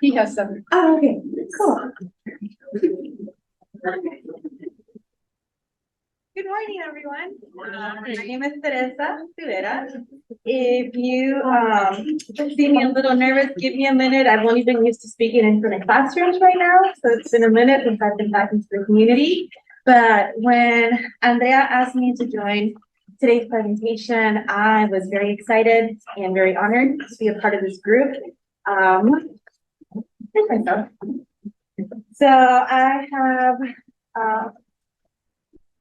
He has some. Oh, okay, cool. Good morning, everyone. My name is Teresa Rivera. If you see me a little nervous, give me a minute. I've only been used to speaking in front of classrooms right now, so it's been a minute since I've been back into the community. But when Andrea asked me to join today's presentation, I was very excited and very honored to be a part of this group. So I have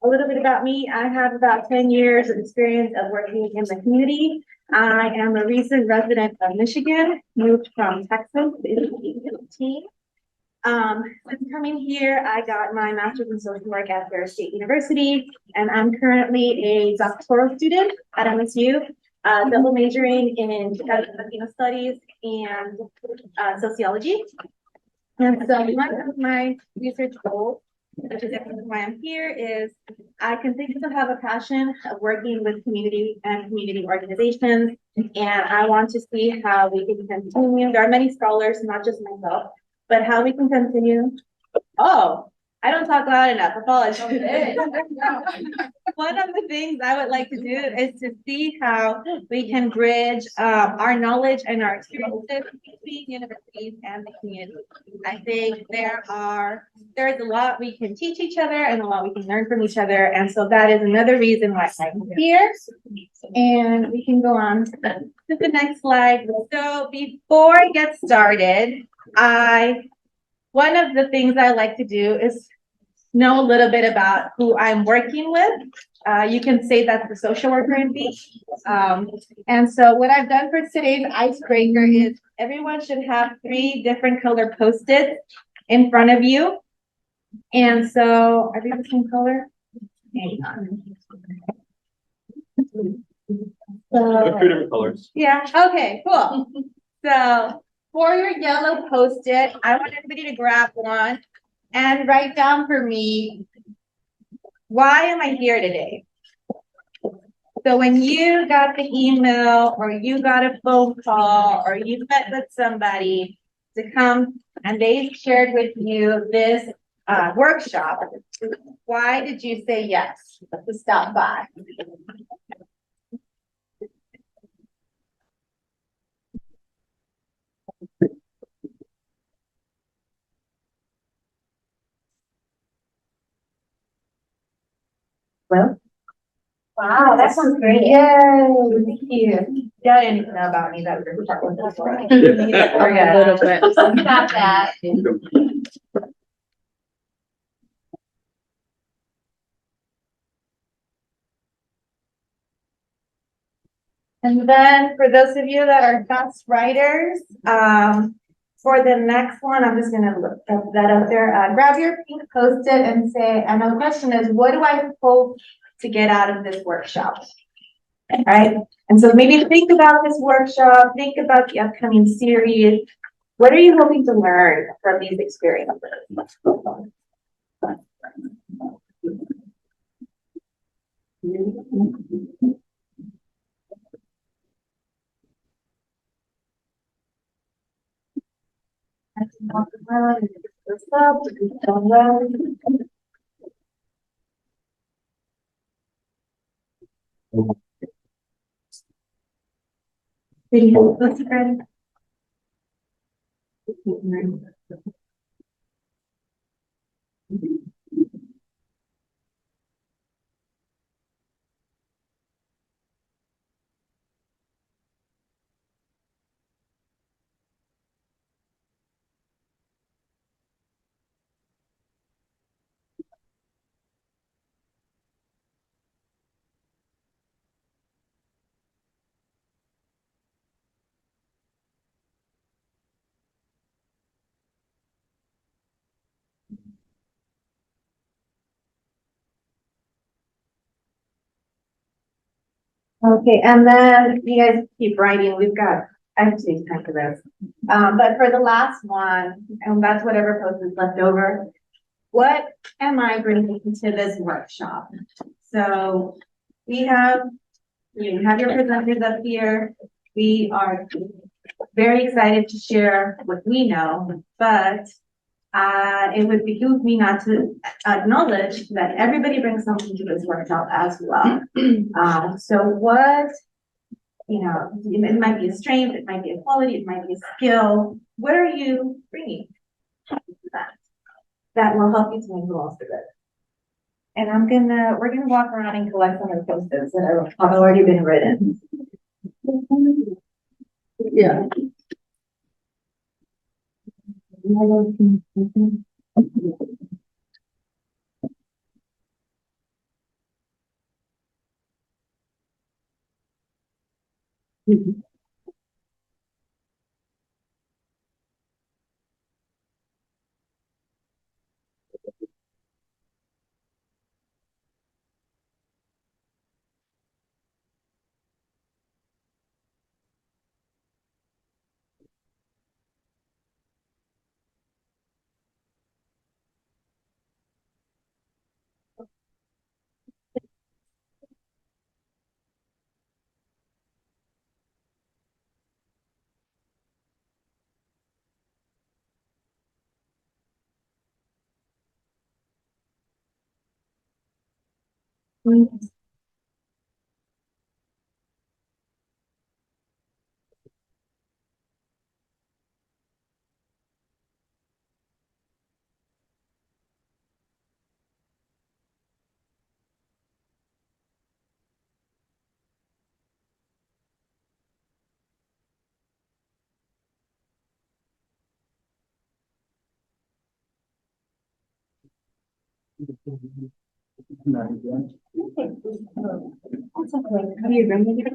a little bit about me. I have about 10 years of experience of working in the community. I am a recent resident of Michigan, moved from Texas in 2015. Since coming here, I got my master's in social work at Ferris State University, and I'm currently a doctoral student at MSU, double majoring in Latino studies and sociology. And so one of my research goals, which is why I'm here, is I continue to have a passion of working with community and community organizations, and I want to see how we can continue. There are many scholars, not just myself, but how we can continue. Oh, I don't talk loud enough. Apologies. One of the things I would like to do is to see how we can bridge our knowledge and our experiences between universities and the community. I think there's a lot we can teach each other and a lot we can learn from each other. And so that is another reason why I'm here. And we can go on to the next slide. So before I get started, one of the things I like to do is know a little bit about who I'm working with. You can say that's the social worker in me. And so what I've done for today's icebreaker is everyone should have 3 different color Post-its in front of you. And so, are they the same color? Hang on. So, 2 different colors. Yeah, okay, cool. So for your yellow Post-it, I want everybody to grab one and write down for me, why am I here today? So when you got the email or you got a phone call or you met with somebody to come and they shared with you this workshop, why did you say yes to stop by? Well, wow, that sounds great. Yay, thank you. Y'all didn't even know about me, that was part one. A little bit. Got that. And then for those of you that are fast writers, for the next one, I'm just gonna look that up there. Grab your pink Post-it and say, and the question is, what do I hope to get out of this workshop? All right, and so maybe think about this workshop, think about the upcoming series. What are you hoping to learn from these experiences? Video, let's ready. Okay, and then you guys keep writing. I have to take time for this. But for the last one, and that's whatever post is left over, what am I bringing to this workshop? So we have You have your presenters up here. We are very excited to share what we know, but it would behoove me not to acknowledge that everybody brings something to this workshop as well. So what, you know, it might be a strength, it might be a quality, it might be a skill. What are you bringing that will help you to make the most of it? And we're gonna walk around and collect some of the post-its that have already been written. Yeah. That's okay. How do you bring it?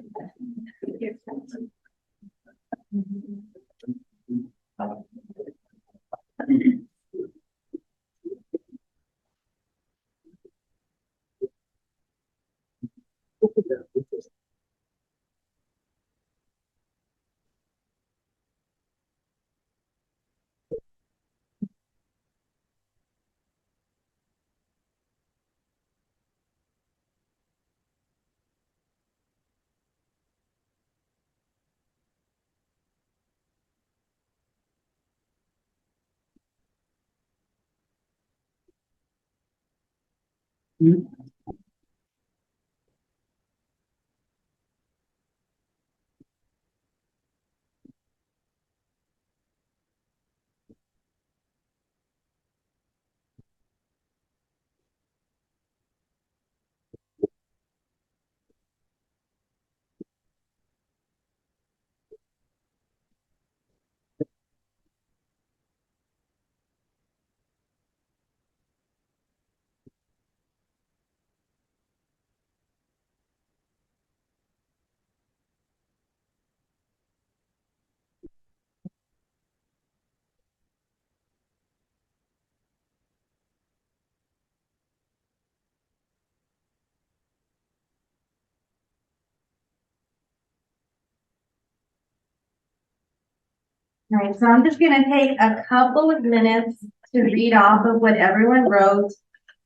All right, so I'm just gonna take a couple of minutes to read off of what everyone wrote.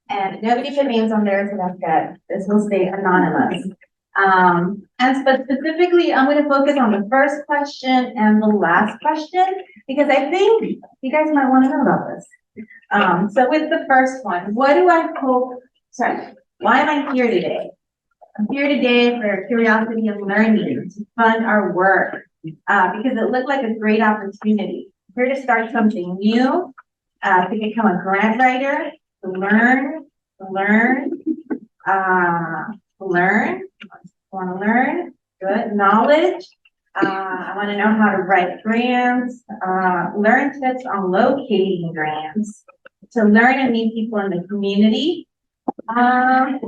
And nobody put names on there, so that's good. This will stay anonymous. But specifically, I'm gonna focus on the first question and the last question, because I think you guys might wanna know about this. So with the first one, why am I here today? I'm here today for curiosity and learning to fund our work. Because it looked like a great opportunity. We're here to start something new, to become a grant writer, to learn, want to learn, good knowledge. I want to know how to write grants, learn tips on locating grants, to learn and meet people in the community, to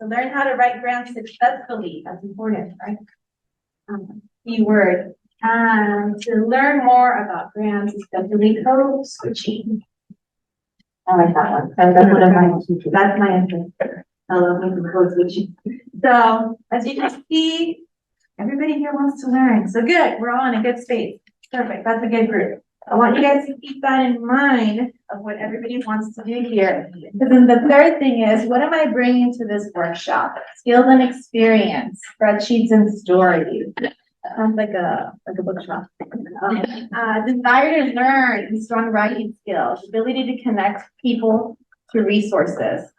learn how to write grants successfully. That's important, right? Keyword. To learn more about grants, especially code switching. I like that one. That's my interest. I love making code switching. So as you can see, everybody here wants to learn. So good. We're all in a good space. Perfect. That's a good group. I want you guys to keep that in mind of what everybody wants to do here. Because then the third thing is, what am I bringing to this workshop? Skills and experience, spreadsheets and stories. That sounds like a bookshop. Desire to learn and strong writing skills, ability to connect people to resources,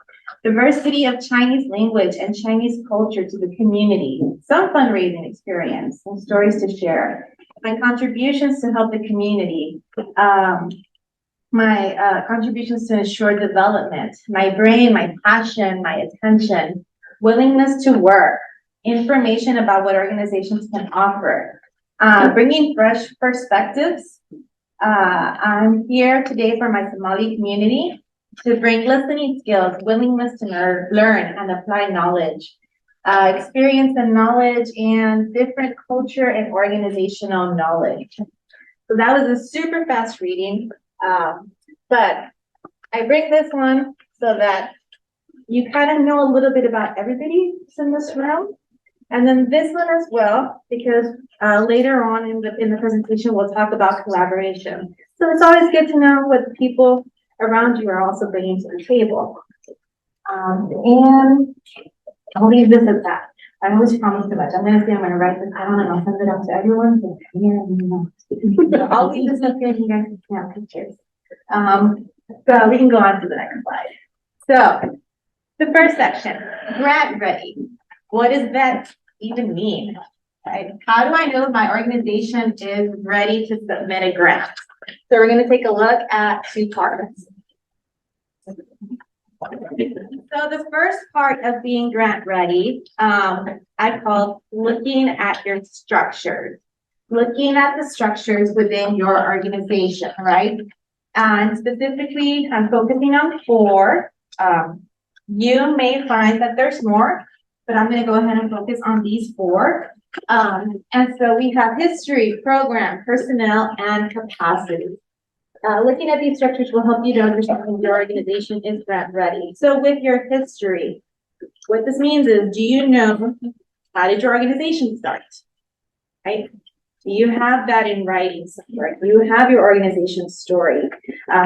diversity of Chinese language and Chinese culture to the community, some fundraising experience, and stories to share. My contributions to help the community, my contributions to ensure development, my brain, my passion, my attention, willingness to work, information about what organizations can offer, bringing fresh perspectives. I'm here today for my Somali community to bring listening skills, willingness to learn and apply knowledge, experience and knowledge, and different culture and organizational knowledge. So that was a super fast reading, but I bring this one so that you kind of know a little bit about everybody in this room. And then this one as well, because later on in the presentation, we'll talk about collaboration. So it's always good to know what the people around you are also bringing to the table. And I'll leave this at that. I always promise too much. I'm gonna say I'm gonna write this down and I'll send it out to everyone. So I'll leave this up here and you guys can snap pictures. So we can go on to the next slide. So the first section, grant ready. What does that even mean? Right? How do I know if my organization is ready to submit a grant? So we're going to take a look at two parts. So the first part of being grant ready, I call looking at your structures. Looking at the structures within your organization, right? And specifically, I'm focusing on 4. You may find that there's more, but I'm going to go ahead and focus on these 4. And so we have history, program, personnel, and capacity. Looking at these structures will help you to understand when your organization is grant ready. So with your history, what this means is, do you know how did your organization start? Right? Do you have that in writing somewhere? Do you have your organization story?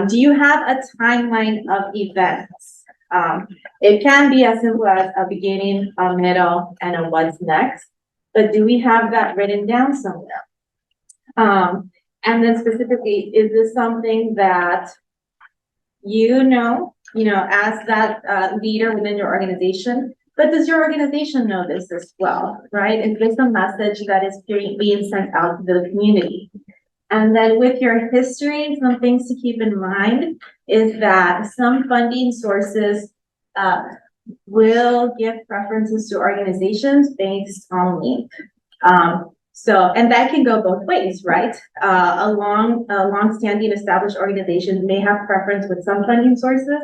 Do you have a timeline of events? It can be as simple as a beginning, a middle, and a what's next. But do we have that written down somewhere? And then specifically, is this something that you know, as that leader within your organization? But does your organization know this as well, right? Is this a message that is being sent out to the community? And then with your history, some things to keep in mind is that some funding sources will give preferences to organizations based on link. And that can go both ways, right? A long-standing established organization may have preference with some funding sources,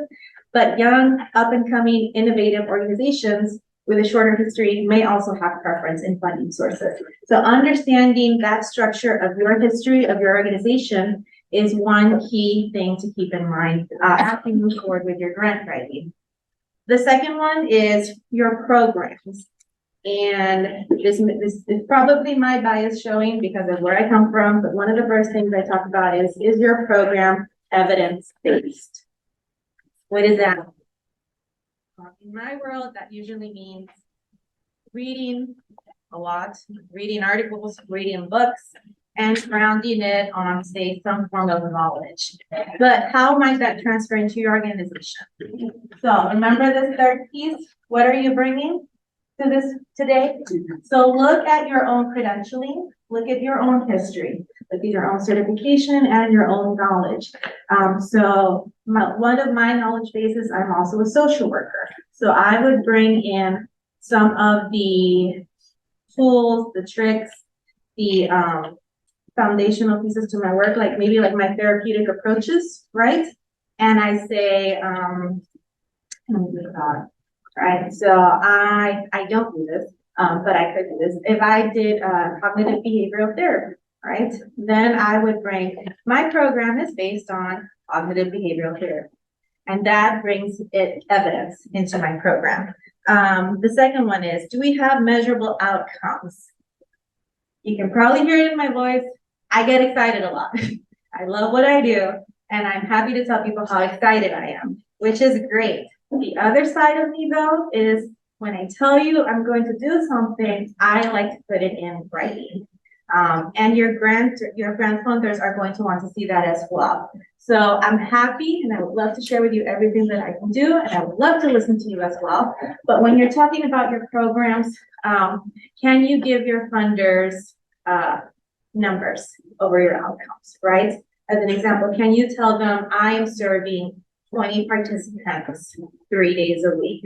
but young, up-and-coming, innovative organizations with a shorter history may also have preference in funding sources. So understanding that structure of your history of your organization is one key thing to keep in mind as you move forward with your grant writing. The second one is your programs. And this is probably my bias showing because of where I come from, but one of the first things I talk about is your program evidence-based? What is that? In my world, that usually means reading a lot, reading articles, reading books, and grounding it on, say, some form of knowledge. But how might that transfer into your organization? So remember this third piece. What are you bringing to this today? So look at your own credentialing, look at your own history, look at your own certification and your own knowledge. One of my knowledge bases, I'm also a social worker. So I would bring in some of the tools, the tricks, the foundational pieces to my work, like maybe like my therapeutic approaches, right? And I say, right? So I don't do this, but I could do this. If I did cognitive behavioral therapy, right? Then I would bring, my program is based on cognitive behavioral therapy. And that brings evidence into my program. The second one is, do we have measurable outcomes? You can probably hear it in my voice. I get excited a lot. I love what I do, and I'm happy to tell people how excited I am, which is great. The other side of me though is when I tell you I'm going to do something, I like to put it in writing. And your grant funders are going to want to see that as well. So I'm happy and I would love to share with you everything that I can do, and I would love to listen to you as well. But when you're talking about your programs, can you give your funders numbers over your outcomes, right? As an example, can you tell them I am serving 20 participants 3 days a week,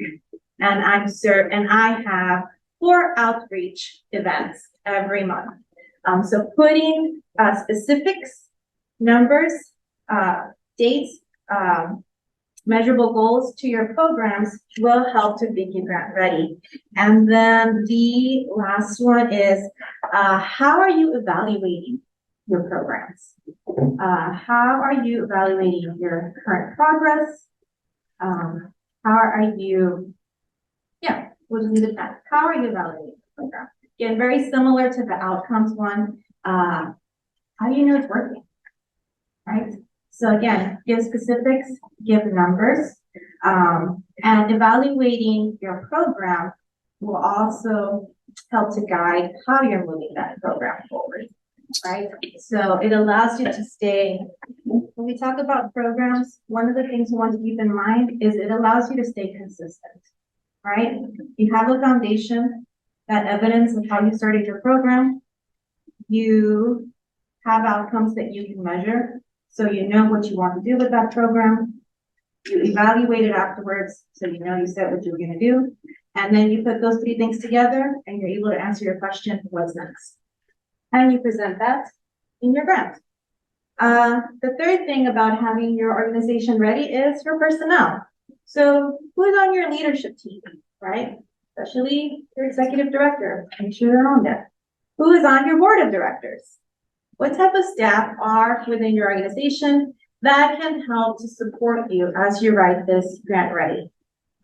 and I have 4 outreach events every month. So putting specifics, numbers, dates, measurable goals to your programs will help to make you grant ready. And then the last one is, how are you evaluating your programs? How are you evaluating your current progress? How are you, we'll just leave it at that. How are you evaluating the program? Again, very similar to the outcomes one. How do you know it's working, right? So again, give specifics, give numbers, and evaluating your program will also help to guide how you're moving that program forward, right? So it allows you to stay, when we talk about programs, one of the things we want to keep in mind is it allows you to stay consistent, right? You have a foundation, that evidence of how you started your program. You have outcomes that you can measure, so you know what you want to do with that program. You evaluate it afterwards, so you know you said what you were going to do. And then you put those 3 things together and you're able to answer your question, what's next? And you present that in your grant. The third thing about having your organization ready is your personnel. So who's on your leadership team, right? Especially your executive director, make sure they're on there. Who is on your board of directors? What type of staff are within your organization that can help to support you as you write this grant ready,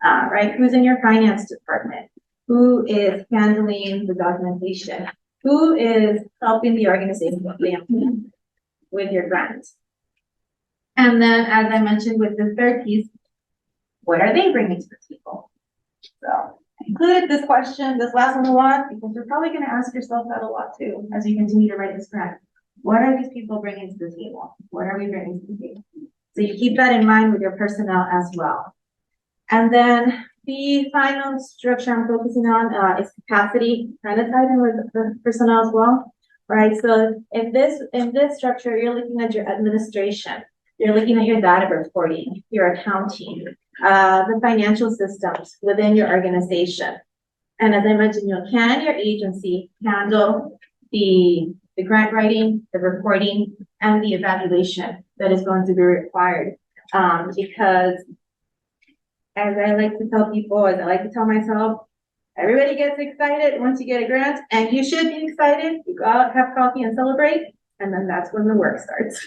right? Who's in your finance department? Who is handling the documentation? Who is helping the organization with your grant? And then, as I mentioned with the third piece, what are they bringing to the table? So I included this question, this last one a lot, because you're probably going to ask yourself that a lot too, as you continue to write this grant. What are these people bringing to the table? What are we bringing to the table? So you keep that in mind with your personnel as well. And then the final structure I'm focusing on is capacity, kind of tied in with the personnel as well, right? So in this structure, you're looking at your administration, you're looking at your data reporting, your accounting, the financial systems within your organization. And as I mentioned, can your agency handle the grant writing, the reporting, and the evaluation that is going to be required? Because as I like to tell people, as I like to tell myself, everybody gets excited once you get a grant, and you should be excited. You go out, have coffee, and celebrate, and then that's when the work starts.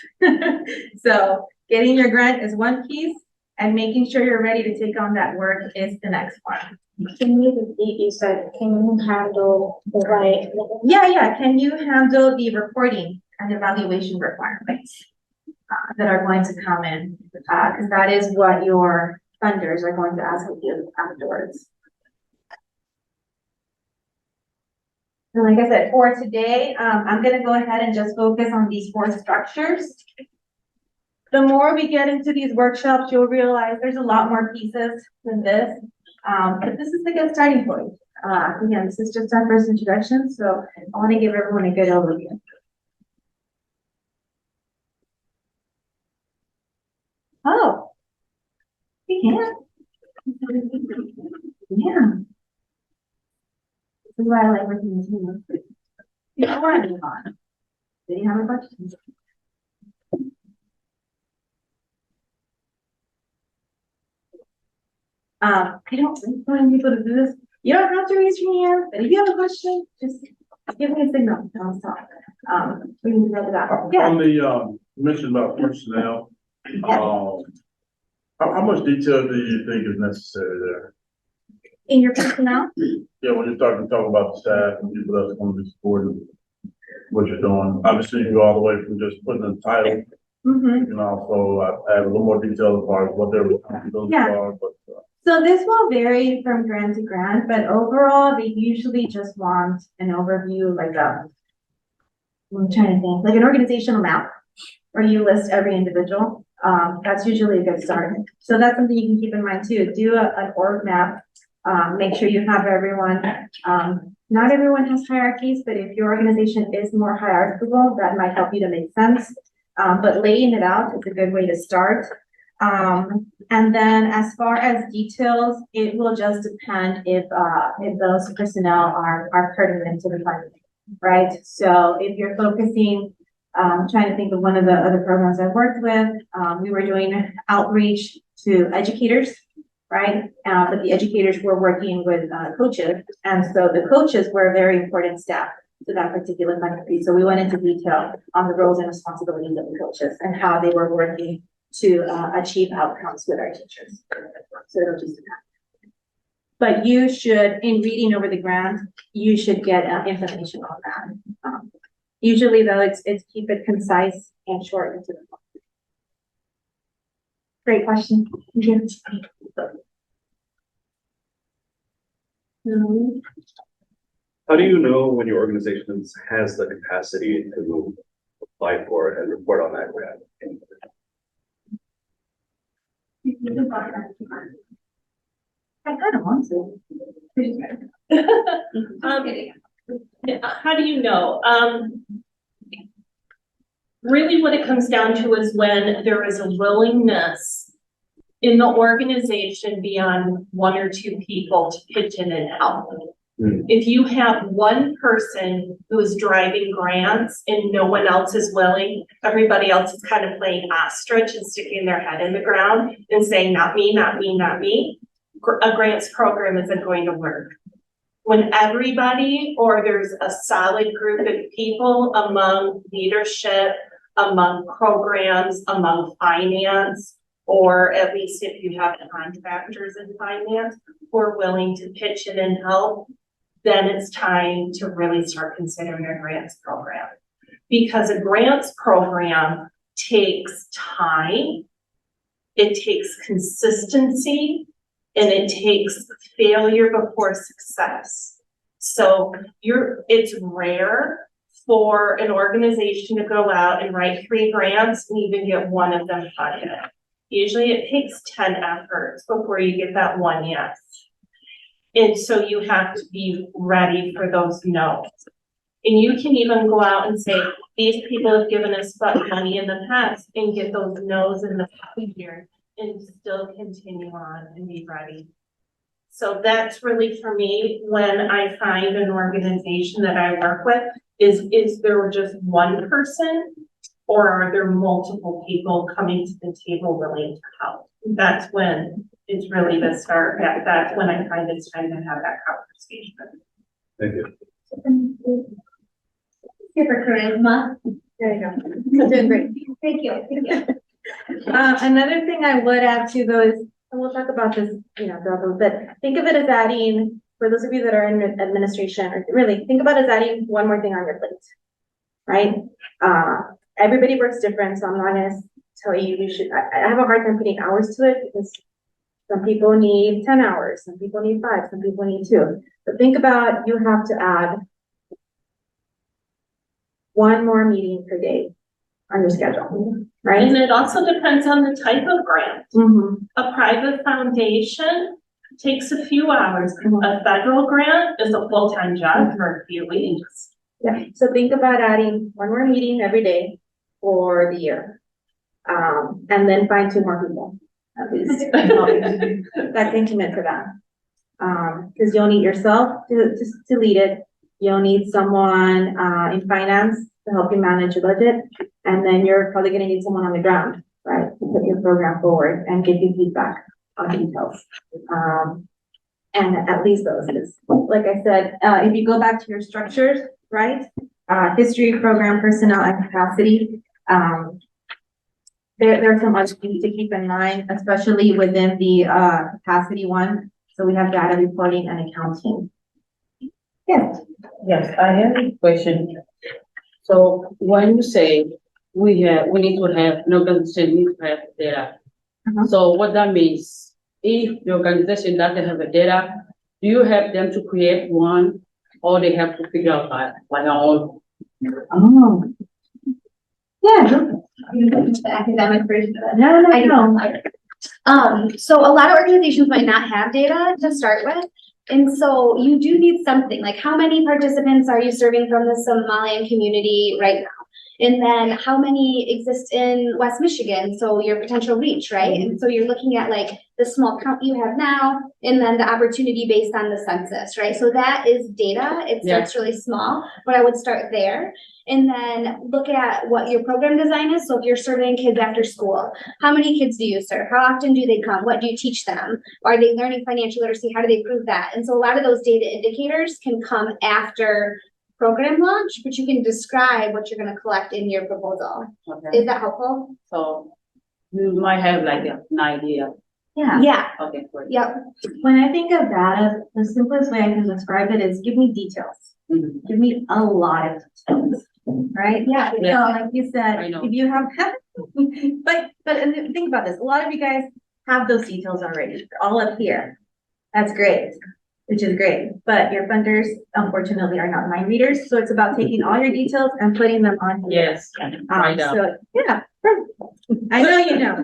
So getting your grant is one piece, and making sure you're ready to take on that work is the next one. Can you said, can you handle the right? Yeah. Can you handle the reporting and evaluation requirements that are going to come in? Because that is what your funders are going to ask of you afterwards. And like I said, for today, I'm going to go ahead and just focus on these 4 structures. The more we get into these workshops, you'll realize there's a lot more pieces than this. But this is a good starting point. Again, this is just our first introduction, so I want to give everyone a good overview. Oh, we can. Yeah. This is why I like working with you. You don't want to move on. Do you have a question? I don't want people to do this. You don't have to raise your hand, but if you have a question, just give me a signal. I'll stop. We can go to that. Yeah. On the, you mentioned about personnel, how much detail do you think is necessary there? In your personnel? Yeah, when you're talking about the staff and people that's going to be supporting what you're doing. Obviously, you go all the way from just putting a title Mhm. And also, I have a little more detail as far as what their responsibilities Yeah. are, but, So this will vary from grant to grant, but overall, they usually just want an overview, like I'm trying to think, like an organizational map, where you list every individual. That's usually a good start. So that's something you can keep in mind too. Do an org map. Make sure you have everyone. Not everyone has hierarchies, but if your organization is more hierarchical, that might help you to make sense. But laying it out is a good way to start. And then as far as details, it will just depend if those personnel are pertinent to the funding, right? So if you're focusing, trying to think of one of the other programs I've worked with, we were doing outreach to educators, right? But the educators were working with coaches, and so the coaches were very important staff to that particular country. So we went into detail on the roles and responsibilities of the coaches and how they were working to achieve outcomes with our teachers. So it'll just depend. But you should, in reading over the grant, you should get information on that. Usually though, it's keep it concise and short and to the point. Great question. How do you know when your organization has the capacity to apply for it and report on that grant? I kind of want to. How do you know? Really what it comes down to is when there is a willingness in the organization beyond one or two people to pitch in and help. If you have one person who is driving grants and no one else is willing, everybody else is kind of playing ostrich and sticking their head in the ground and saying, not me, not me, not me. A grants program isn't going to work. When everybody, or there's a solid group of people among leadership, among programs, among finance, or at least if you have contractors in finance who are willing to pitch in and help, then it's time to really start considering a grants program. Because a grants program takes time, it takes consistency, and it takes failure before success. So it's rare for an organization to go out and write 3 grants and even get one of them funded. Usually it takes 10 efforts before you get that one yes. And so you have to be ready for those no's. And you can even go out and say, these people have given us money in the past, and get those no's in the year and still continue on and be ready. So that's really for me when I find an organization that I work with is there just one person, or are there multiple people coming to the table willing to help? That's when it's really the start. That's when I find it's time to have that conversation. Thank you. Super charisma. There you go. You're doing great. Thank you. Thank you. Another thing I would add to those, and we'll talk about this, throughout those, but think of it as adding, for those of you that are in administration, or really think about it as adding one more thing on your plate, right? Everybody works different, so I'm not gonna tell you should, I have a hard time putting hours to it because some people need 10 hours, some people need 5, some people need 2. But think about, you have to add one more meeting per day on your schedule, right? And it also depends on the type of grant. A private foundation takes a few hours. A federal grant is a full-time job for a few weeks. Yeah, so think about adding one more meeting every day for the year. And then find 2 more people, at least. That can commit for that. Because you'll need yourself to lead it. You'll need someone in finance to help you manage your budget. And then you're probably going to need someone on the ground, right, to put your program forward and give you feedback on details. And at least those is, like I said, if you go back to your structures, right, history, program, personnel, and capacity, there are some other things to keep in mind, especially within the capacity one. So we have data reporting and accounting. Yes. Yes, I have a question. So when you say we need to have, an organization needs to have data. So what that means, if the organization doesn't have a data, do you have them to create one, or they have to figure out by their own? Oh. Yeah. Academic version of it. No, I no. So a lot of organizations might not have data to start with. And so you do need something, like how many participants are you serving from the Somalian community right now? And then how many exist in West Michigan? So your potential reach, right? And so you're looking at like the small count you have now, and then the opportunity based on the census, right? So that is data. It starts really small, but I would start there. And then look at what your program design is. So if you're serving kids after school, how many kids do you serve? How often do they come? What do you teach them? Are they learning financial literacy? How do they prove that? And so a lot of those data indicators can come after program launch, but you can describe what you're going to collect in your proposal. Okay. Is that helpful? So you might have like an idea. Yeah. Yeah. Okay, great. Yep. When I think of data, the simplest way I can describe it is give me details. Mhm. Give me a lot of details, right? Yeah. So like you said, I know. if you have, but and think about this, a lot of you guys have those details already, they're all up here. That's great, which is great, but your funders unfortunately are not mind readers, so it's about taking all your details and putting them on here. Yes, right now. So, yeah, perfect. I know you know.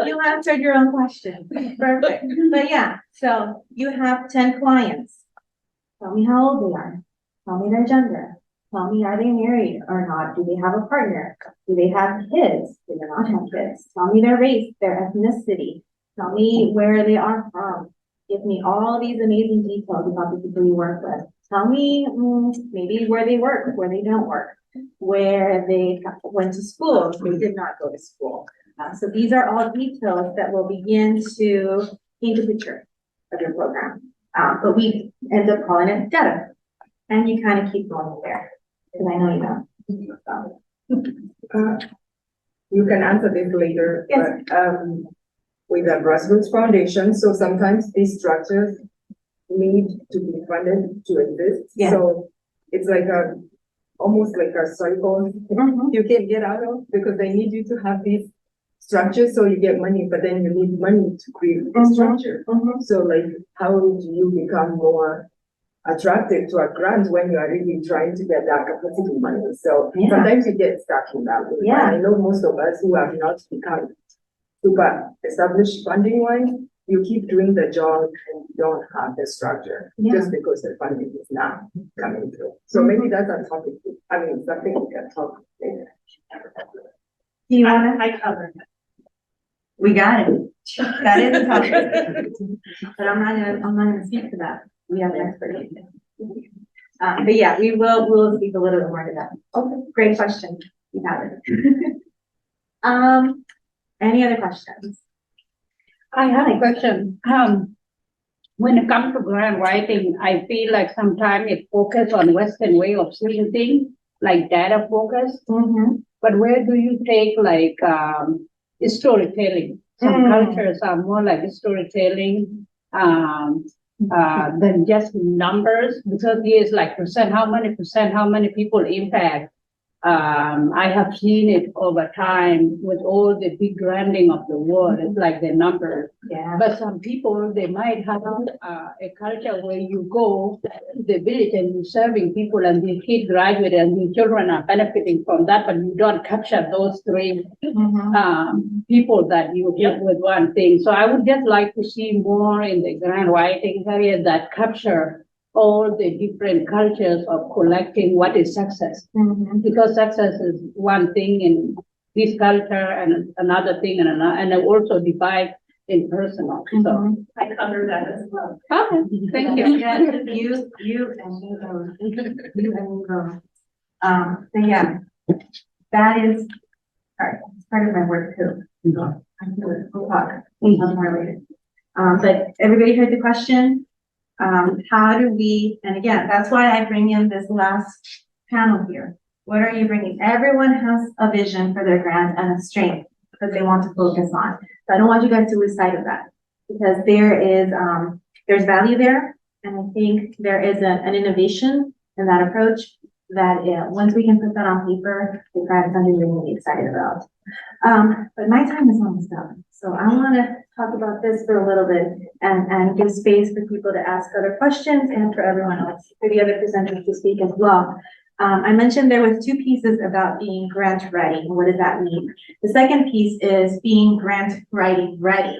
You answered your own question. Perfect. But yeah, so you have 10 clients. Tell me how old they are. Tell me their gender. Tell me, are they married or not? Do they have a partner? Do they have kids? Do they not have kids? Tell me their race, their ethnicity. Tell me where they are from. Give me all these amazing details about the people you work with. Tell me maybe where they work, where they don't work, where they went to school, if they did not go to school. So these are all details that will begin to paint a picture of your program. But we end up calling it data. And you kind of keep going there, because I know you know. So, You can answer this later, Yes. but, with a grassroots foundation, so sometimes these structures need to be funded to exist. Yeah. So it's like almost like a cycle you can get out of, because they need you to have these structures, so you get money, but then you need money to create the structure. So like, how do you become more attractive to a grant when you are really trying to get that capacity money? So Yeah. sometimes you get stuck in that. Yeah. I know most of us who have not become super established funding wise, you keep doing the job and you don't have the structure just because the funding is not coming through. So maybe that's a topic. I mean, something we can talk later. Do you want to? I covered it. We got it. That is a topic. But I'm not gonna speak to that. We have an expert. But yeah, we'll speak a little bit more to that. Okay, great question. You have it. Any other questions? I have a question. When it comes to grant writing, I feel like sometimes it focuses on Western way of seeing things, like data focus. But where do you take like storytelling? Some cultures are more like storytelling than just numbers, because it's like percent, how many people impact. I have seen it over time with all the big branding of the world. It's like the numbers. Yeah. But some people, they might have a culture where you go to the village and you're serving people and the kids graduate and the children are benefiting from that, but you don't capture those three people that you hit with one thing. So I would just like to see more in the grant writing area that capture all the different cultures of collecting what is success. Because success is one thing in this culture and another thing and another, and it also divide in personal. So I covered that as well. okay, thank you. Yeah, you and me both. So yeah, that is part of my work too. We'll talk more later. But everybody heard the question. How do we, and again, that's why I bring in this last panel here. What are you bringing? Everyone has a vision for their grant and a strength that they want to focus on. So I don't want you guys to lose sight of that, because there is, there's value there. And I think there is an innovation in that approach. that once we can put that on paper, the grant funding we're really excited about. But my time is almost up, so I want to talk about this for a little bit and give space for people to ask other questions and for everyone else, for the other presenters to speak as well. I mentioned there was two pieces about being grant ready. What does that mean? The second piece is being grant writing ready.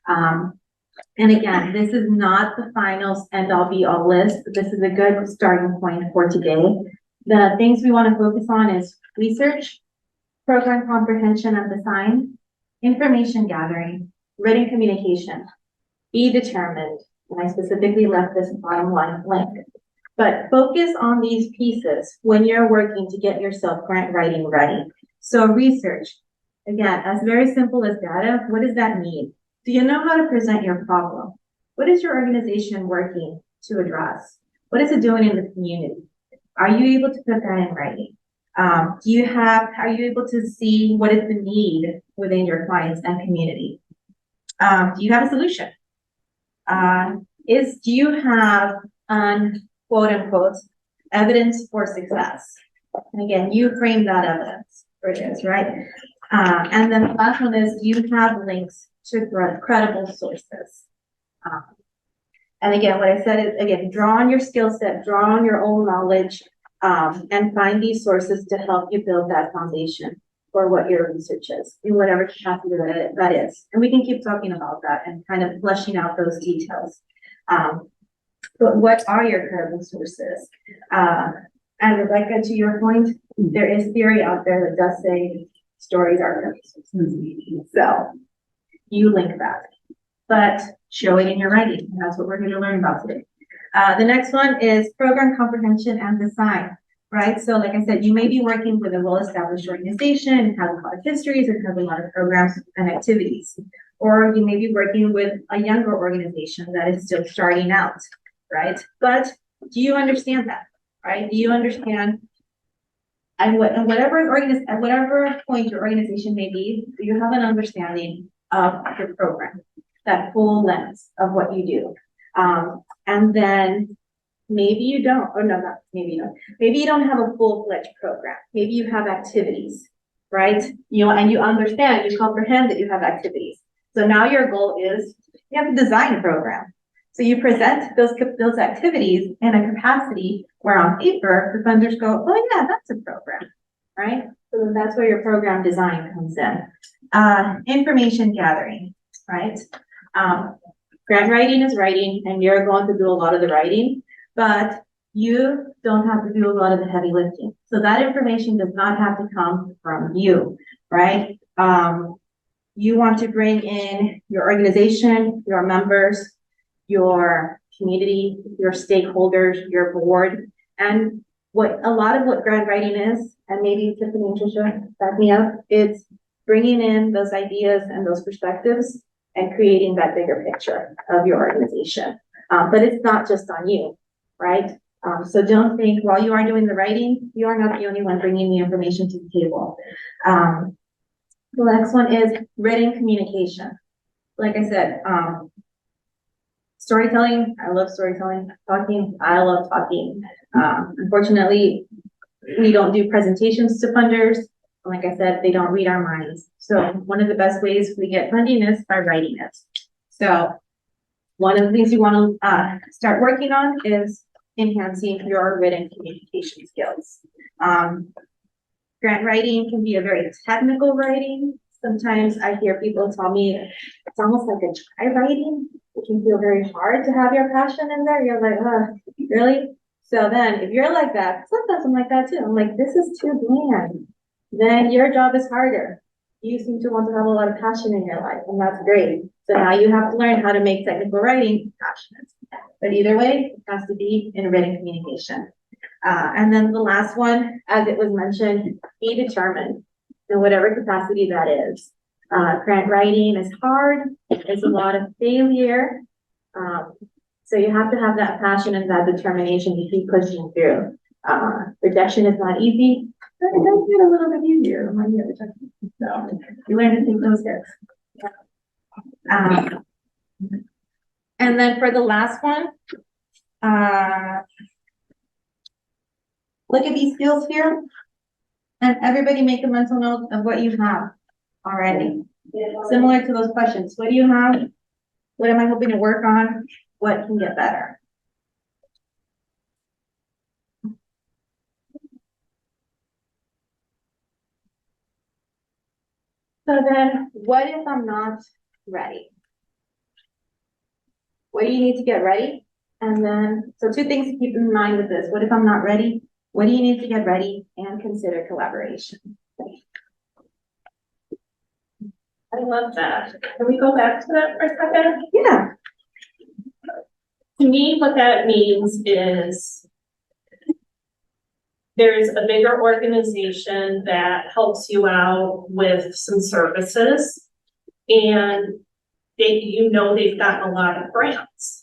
And again, this is not the final end all be all list. This is a good starting point for today. The things we want to focus on is research, program comprehension and design, information gathering, written communication, be determined. And I specifically left this bottom line blank. But focus on these pieces when you're working to get yourself grant writing ready. So research, again, as very simple as data, what does that mean? Do you know how to present your problem? What is your organization working to address? What is it doing in the community? Are you able to put that in writing? Are you able to see what is the need within your clients and community? Do you have a solution? Do you have an quote unquote evidence for success? And again, you frame that evidence for this, right? And then the last one is, do you have links to credible sources? And again, what I said is, again, draw on your skill set, draw on your own knowledge, and find these sources to help you build that foundation for what your research is, in whatever capacity that is. And we can keep talking about that and kind of fleshing out those details. But what are your credible sources? And Rebecca, to your point, there is theory out there that does say stories are credible sources. So you link that, but show it in your writing. And that's what we're going to learn about today. The next one is program comprehension and design, right? So like I said, you may be working with a well-established organization, it has a lot of histories, it has a lot of programs and activities. Or you may be working with a younger organization that is still starting out, right? But do you understand that, right? Do you understand at whatever point your organization may be, do you have an understanding of your program, that full lens of what you do? And then maybe you don't, or no, not maybe you don't. Maybe you don't have a full-fledged program. Maybe you have activities, right? And you understand, you comprehend that you have activities. So now your goal is you have to design a program. So you present those activities in a capacity where on paper, the funders go, oh yeah, that's a program, right? So then that's where your program design comes in. Information gathering, right? Grant writing is writing, and you're going to do a lot of the writing, but you don't have to do a lot of the heavy lifting. So that information does not have to come from you, right? You want to bring in your organization, your members, your community, your stakeholders, your board, and a lot of what grant writing is, and maybe Tiffany and Trisha back me up, it's bringing in those ideas and those perspectives and creating that bigger picture of your organization. But it's not just on you, right? So don't think while you are doing the writing, you are not the only one bringing the information to the table. The next one is written communication. Like I said, storytelling, I love storytelling. Talking, I love talking. Unfortunately, we don't do presentations to funders. Like I said, they don't read our minds. So one of the best ways we get funding is by writing it. So one of the things you want to start working on is enhancing your written communication skills. Grant writing can be a very technical writing. Sometimes I hear people tell me it's almost like a dry writing. It can feel very hard to have your passion in there. You're like, really? So then if you're like that, sometimes I'm like that too. I'm like, this is too bland. Then your job is harder. You seem to want to have a lot of passion in your life, and that's great. So now you have to learn how to make technical writing passionate. But either way, it has to be in written communication. And then the last one, as it was mentioned, be determined in whatever capacity that is. Grant writing is hard. There's a lot of failure. So you have to have that passion and that determination to keep pushing through. Rejection is not easy, but it does get a little bit easier when you have rejection. So you learn to take those hits. And then for the last one, look at these skills here. And everybody make a mental note of what you have already. Similar to those questions. What do you have? What am I hoping to work on? What can get better? So then, what if I'm not ready? What do you need to get ready? And then, so two things to keep in mind with this. What if I'm not ready? What do you need to get ready? And consider collaboration. I love that. Can we go back to that for a second? Yeah. To me, what that means is there's a bigger organization that helps you out with some services, and they've gotten a lot of grants.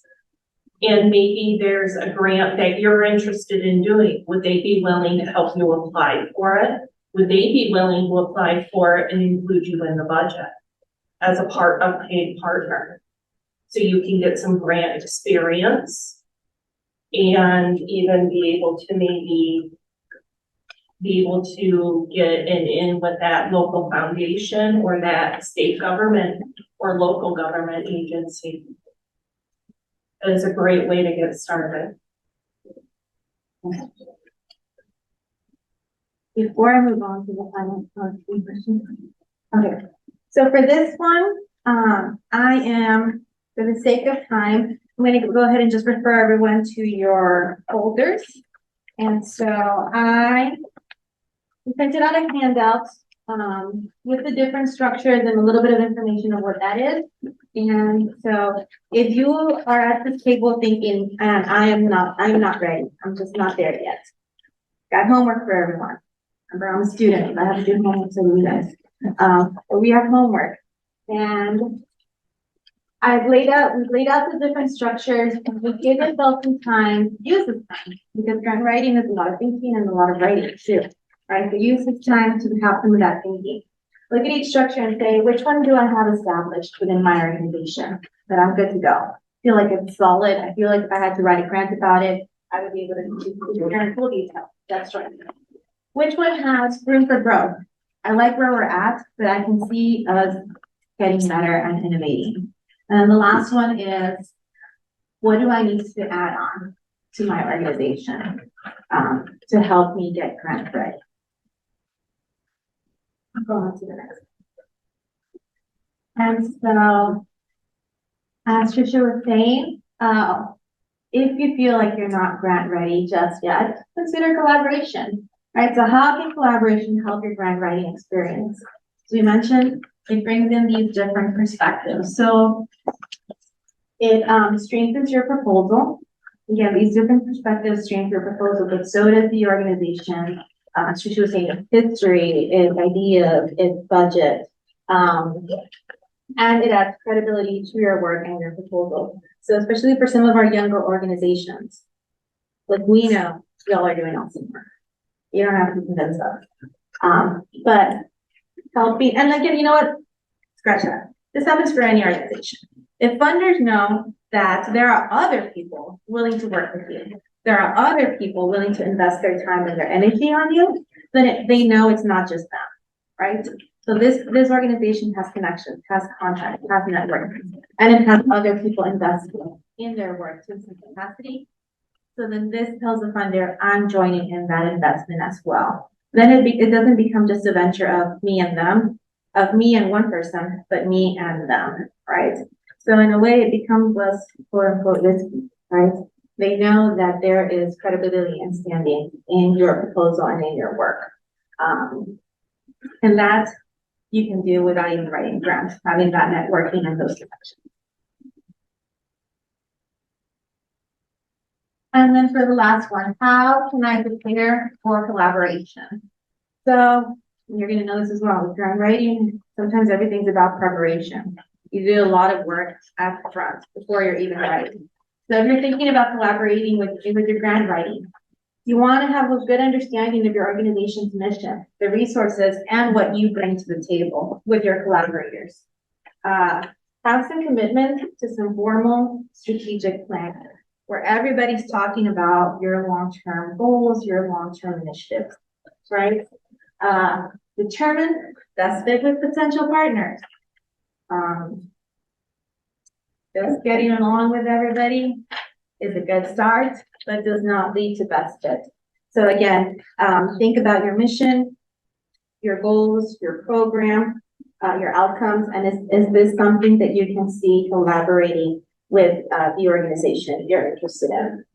And maybe there's a grant that you're interested in doing. Would they be willing to help you apply for it? Would they be willing to apply for it and include you in the budget as a paid partner? So you can get some grant experience and even be able to maybe get an in with that local foundation or that state government or local government agency. It is a great way to get started. Before I move on to the final question. Okay, so for this one, I am, for the sake of time, I'm going to go ahead and just refer everyone to your folders. And so I printed out a handout with the different structures and a little bit of information of what that is. And so if you are at this table thinking, I'm not ready, I'm just not there yet. Got homework for everyone. Remember, I'm a student, I have to do homework for you guys. But we have homework. And we've laid out the different structures, and we give ourselves some time, use this time, because grant writing is a lot of thinking and a lot of writing too. Right, so use this time to have some of that thinking. Look at each structure and say, which one do I have established within my organization that I'm good to go? I feel like it's solid. I feel like if I had to write a grant about it, I would be able to share in full detail. That's right. Which one has room for growth? I like where we're at, but I can see us getting better and innovating. And the last one is, what do I need to add on to my organization to help me get grant ready? I'll go on to the next. And so, as Trisha was saying, if you feel like you're not grant ready just yet, consider collaboration, right? So how can collaboration help your grant writing experience? As we mentioned, it brings in these different perspectives. So it strengthens your proposal. Again, these different perspectives strengthen your proposal, but so does the organization. She was saying its history, its ideas, its budget, and it adds credibility to your work and your proposal. So especially for some of our younger organizations, like we know y'all are doing awesome work. You don't have to convince us. But helping, and again, you know what? Scratch that. This happens for any organization. If funders know that there are other people willing to work with you, there are other people willing to invest their time and their energy on you, then they know it's not just them, right? So this organization has connections, has contacts, has network, and it has other people investing in their work to some capacity. So then this tells the funder, I'm joining in that investment as well. Then it doesn't become just a venture of me and them, of me and one person, but me and them, right? So in a way, it becomes less quote unquote risky, right? They know that there is credibility and standing in your proposal and in your work. And that you can do without even writing grants, having that networking and those connections. And then for the last one, how can I prepare for collaboration? So you're going to know this as well. With grant writing, sometimes everything's about preparation. You do a lot of work at the front before you're even writing. So if you're thinking about collaborating with your grant writing, you want to have a good understanding of your organization's mission, the resources, and what you bring to the table with your collaborators. Have some commitment to some formal strategic planning. where everybody's talking about your long-term goals, your long-term initiatives, right? Determine best fit with potential partners. Just getting along with everybody is a good start, but does not lead to best fit. So again, think about your mission, your goals, your program, your outcomes, and is this something that you can see collaborating with the organization you're interested in?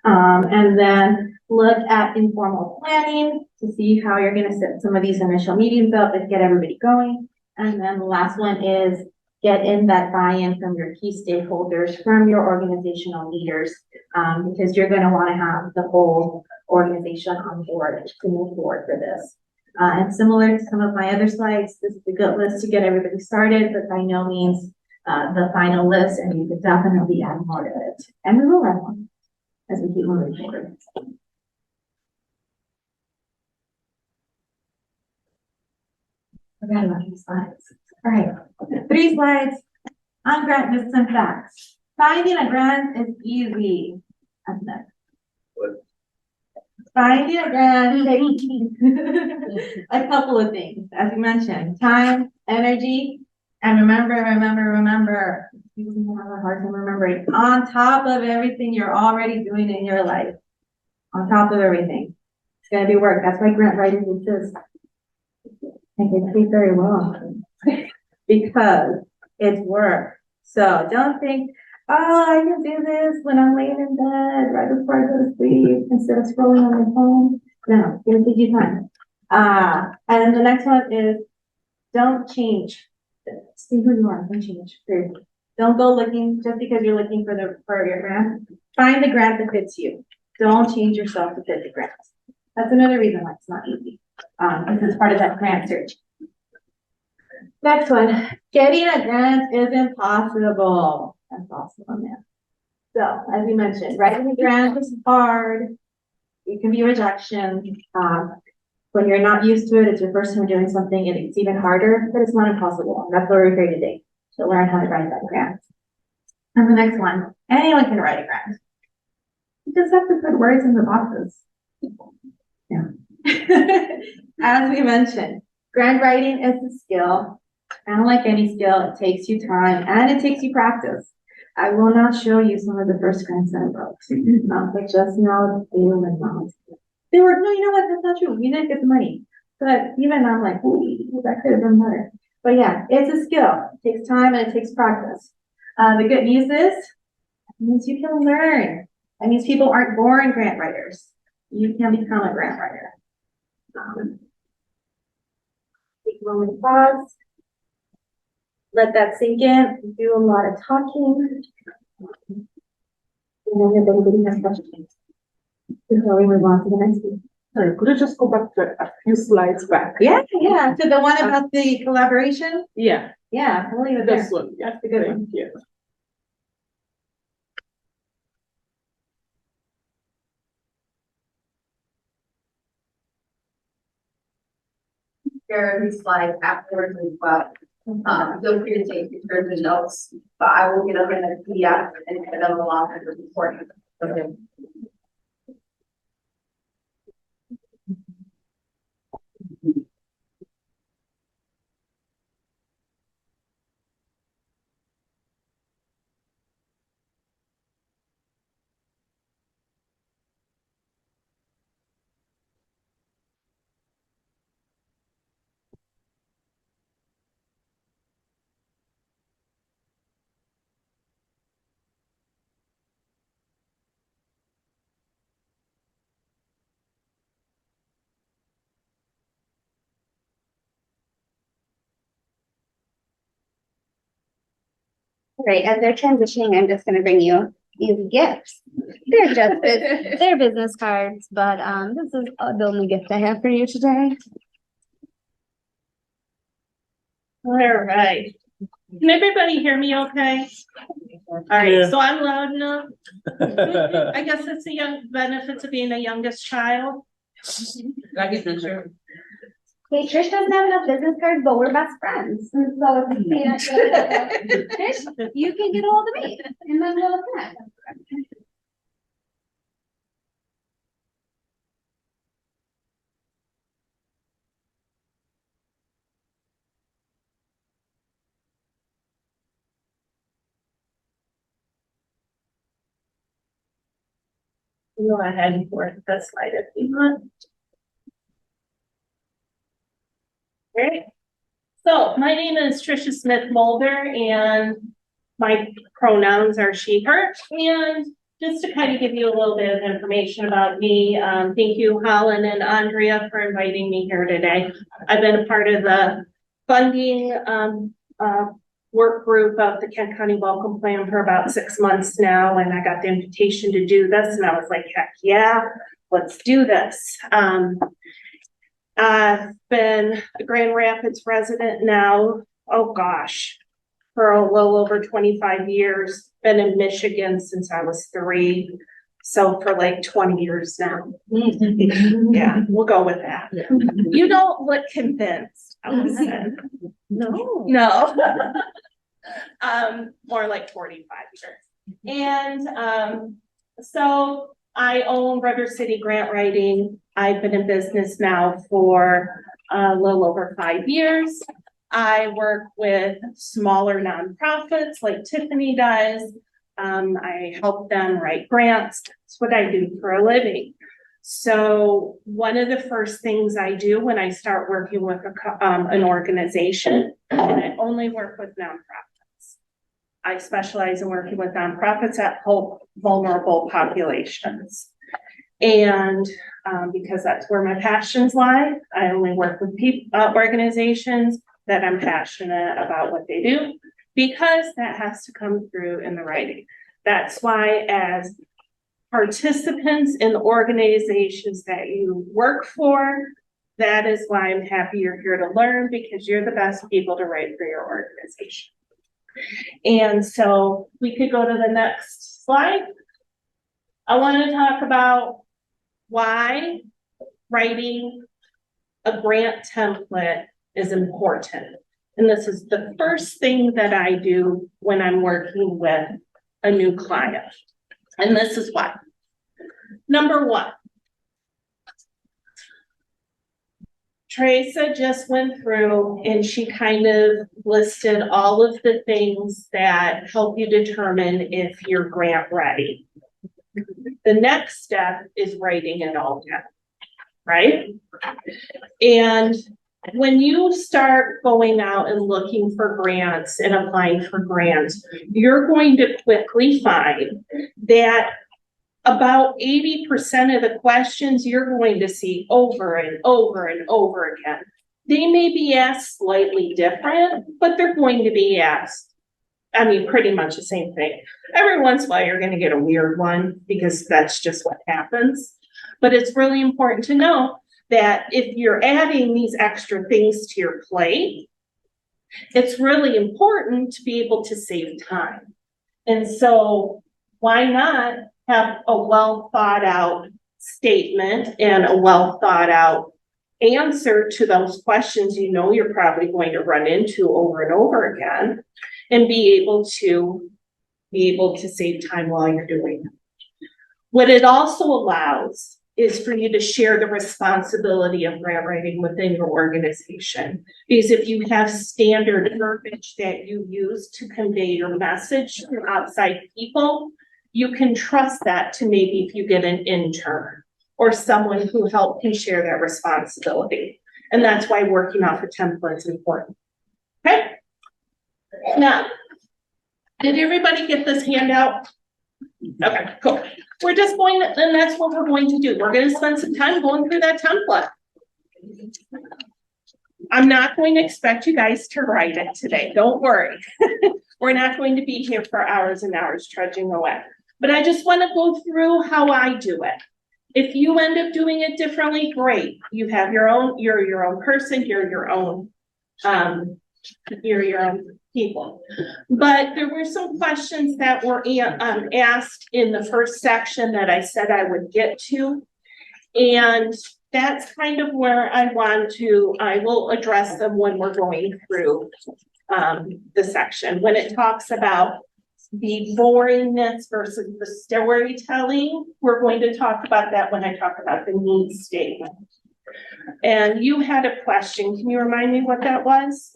And then look at informal planning to see how you're going to set some of these initial meetings up and get everybody going. And then the last one is get in that buy-in from your key stakeholders, from your organizational leaders, because you're going to want to have the whole organization on board to move forward for this. And similar to some of my other slides, this is a good list to get everybody started, but by no means the final list, and you could definitely add more to it. And we will add more as we keep moving forward. Forgot about these slides. All right, 3 slides on grant myths and facts. Finding a grant is easy. That's next. Finding a grant takes a couple of things, as you mentioned, time, energy, and remember. People have a hard time remembering. On top of everything you're already doing in your life, on top of everything, it's going to be work. That's why grant writing exists. And they pay very well because it's work. So don't think, oh, I can do this when I'm laying in bed right before I go to sleep instead of scrolling on my phone. No, it's gonna take you time. And then the next one is don't change. See who you are, don't change. Period. Don't go looking just because you're looking for your grant. Find the grant that fits you. Don't change yourself to fit the grant. That's another reason why it's not easy. Because it's part of that grant search. Next one, getting a grant is impossible. That's awesome, man. So, as we mentioned, writing a grant is hard. It can be rejection. When you're not used to it, it's your first time doing something, it's even harder, but it's not impossible. And that's what we're here today, to learn how to write that grant. And the next one, anyone can write a grant. You just have to put words in the boxes. Yeah. As we mentioned, grant writing is a skill. And like any skill, it takes you time and it takes you practice. I will not show you some of the first grants that I wrote, but just know they were not. They were, no, you know what, that's not true. We didn't get the money. But even I'm like, ooh, that could have been better. But yeah, it's a skill. It takes time and it takes practice. The good news is, it means you can learn. That means people aren't born grant writers. You can become a grant writer. Take a moment to pause. Let that sink in. Do a lot of talking. And then if anybody has questions, before we move on to the next one. Sorry, could you just go back to a few slides back? Yeah. To the one about the collaboration. Yeah, Yeah, I'll leave it there. this one. That's the good one. Yeah. Share these slides afterwards as well. Feel free to take pictures and notes, but I will get them in a PDF and put them along with the recording. Okay. Right, as they're transitioning, I'm just gonna bring you these gifts. They're just they're business cards, but this is the only gift I have for you today. All right. Can everybody hear me okay? All right, Yeah. so I'm loud enough. I guess it's the benefits of being a youngest child. Okay, Trish doesn't have enough business cards, but we're best friends. And so if you can't, Trish, you can get a hold of me and then we'll connect. Go ahead for the slide if you want. Great. So my name is Tricia Smith Mulder and my pronouns are she, her. And just to kind of give you a little bit of information about me, thank you, Holland and Andrea, for inviting me here today. I've been a part of the funding work group of the Kent County Welcome Plan for about 6 months now, and I got the invitation to do this, and I was like, heck yeah, let's do this. I've been a Grand Rapids resident now, oh gosh, for a little over 25 years. Been in Michigan since I was 3, so for like 20 years now. Yeah, we'll go with that. You don't look convinced, Allison. No. No. More like 45 years. And so I own River City Grant Writing. I've been in business now for a little over 5 years. I work with smaller nonprofits like Tiffany does. I help them write grants. That's what I do for a living. So one of the first things I do when I start working with an organization, and I only work with nonprofits. I specialize in working with nonprofits that help vulnerable populations. And because that's where my passions lie, I only work with organizations that I'm passionate about what they do, because that has to come through in the writing. That's why, as participants in the organizations that you work for, that is why I'm happy you're here to learn, because you're the best people to write for your organization. And so we could go to the next slide. I want to talk about why writing a grant template is important. And this is the first thing that I do when I'm working with a new client. And this is why. Number one, Teresa just went through and she kind of listed all of the things that help you determine if you're grant ready. The next step is writing it all down, right? And when you start going out and looking for grants and applying for grants, you're going to quickly find that about 80% of the questions you're going to see over and over and over again. They may be asked slightly different, but they're going to be asked, I mean, pretty much the same thing. Every once in a while, you're going to get a weird one because that's just what happens. But it's really important to know that if you're adding these extra things to your plate, it's really important to be able to save time. And so why not have a well thought out statement and a well thought out answer to those questions you know you're probably going to run into over and over again, and be able to save time while you're doing it. What it also allows is for you to share the responsibility of grant writing within your organization. Because if you have standard verbiage that you use to convey your message to outside people, you can trust that to maybe if you get an intern or someone who can share that responsibility. And that's why working off a template is important. Okay? Now, did everybody get this handout? Okay, cool. We're just going to, and that's what we're going to do. We're going to spend some time going through that template. I'm not going to expect you guys to write it today. Don't worry. We're not going to be here for hours and hours trudging away. But I just want to go through how I do it. If you end up doing it differently, great. You have your own, you're your own person, you're your own people. But there were some questions that were asked in the first section that I said I would get to. And that's kind of where I will address them when we're going through the section. When it talks about the boringness versus the storytelling, we're going to talk about that when I talk about the needs statement. And you had a question. Can you remind me what that was?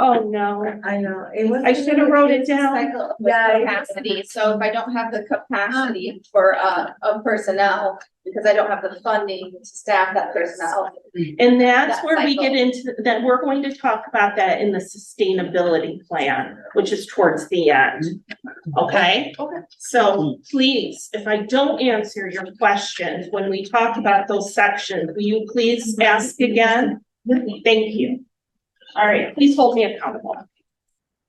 Oh, no. I know, it was. I should have wrote it down. Cycle of Yeah. capacity, so if I don't have the capacity for, of personnel, because I don't have the funding to staff that personnel. And that's That where we cycle. get into, that we're going to talk about that in the sustainability plan, which is towards the end. Okay? Okay. So please, if I don't answer your questions, when we talk about those sections, will you please ask again? Thank you. All right, please hold me accountable.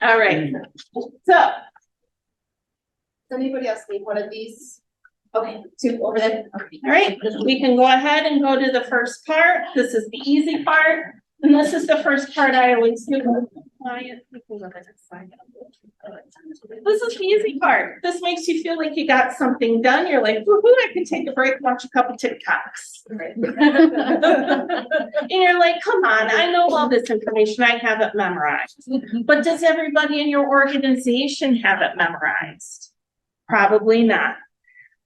All right, so, Does anybody else need one of these? Okay, two over there. Okay. all right, we can go ahead and go to the first part. This is the easy part. And this is the first part I always do with clients. This is the easy part. This makes you feel like you got something done. You're like, woohoo, I can take a break, watch a couple TikToks. And you're like, come on, I know all this information. I have it memorized. But does everybody in your organization have it memorized? Probably not.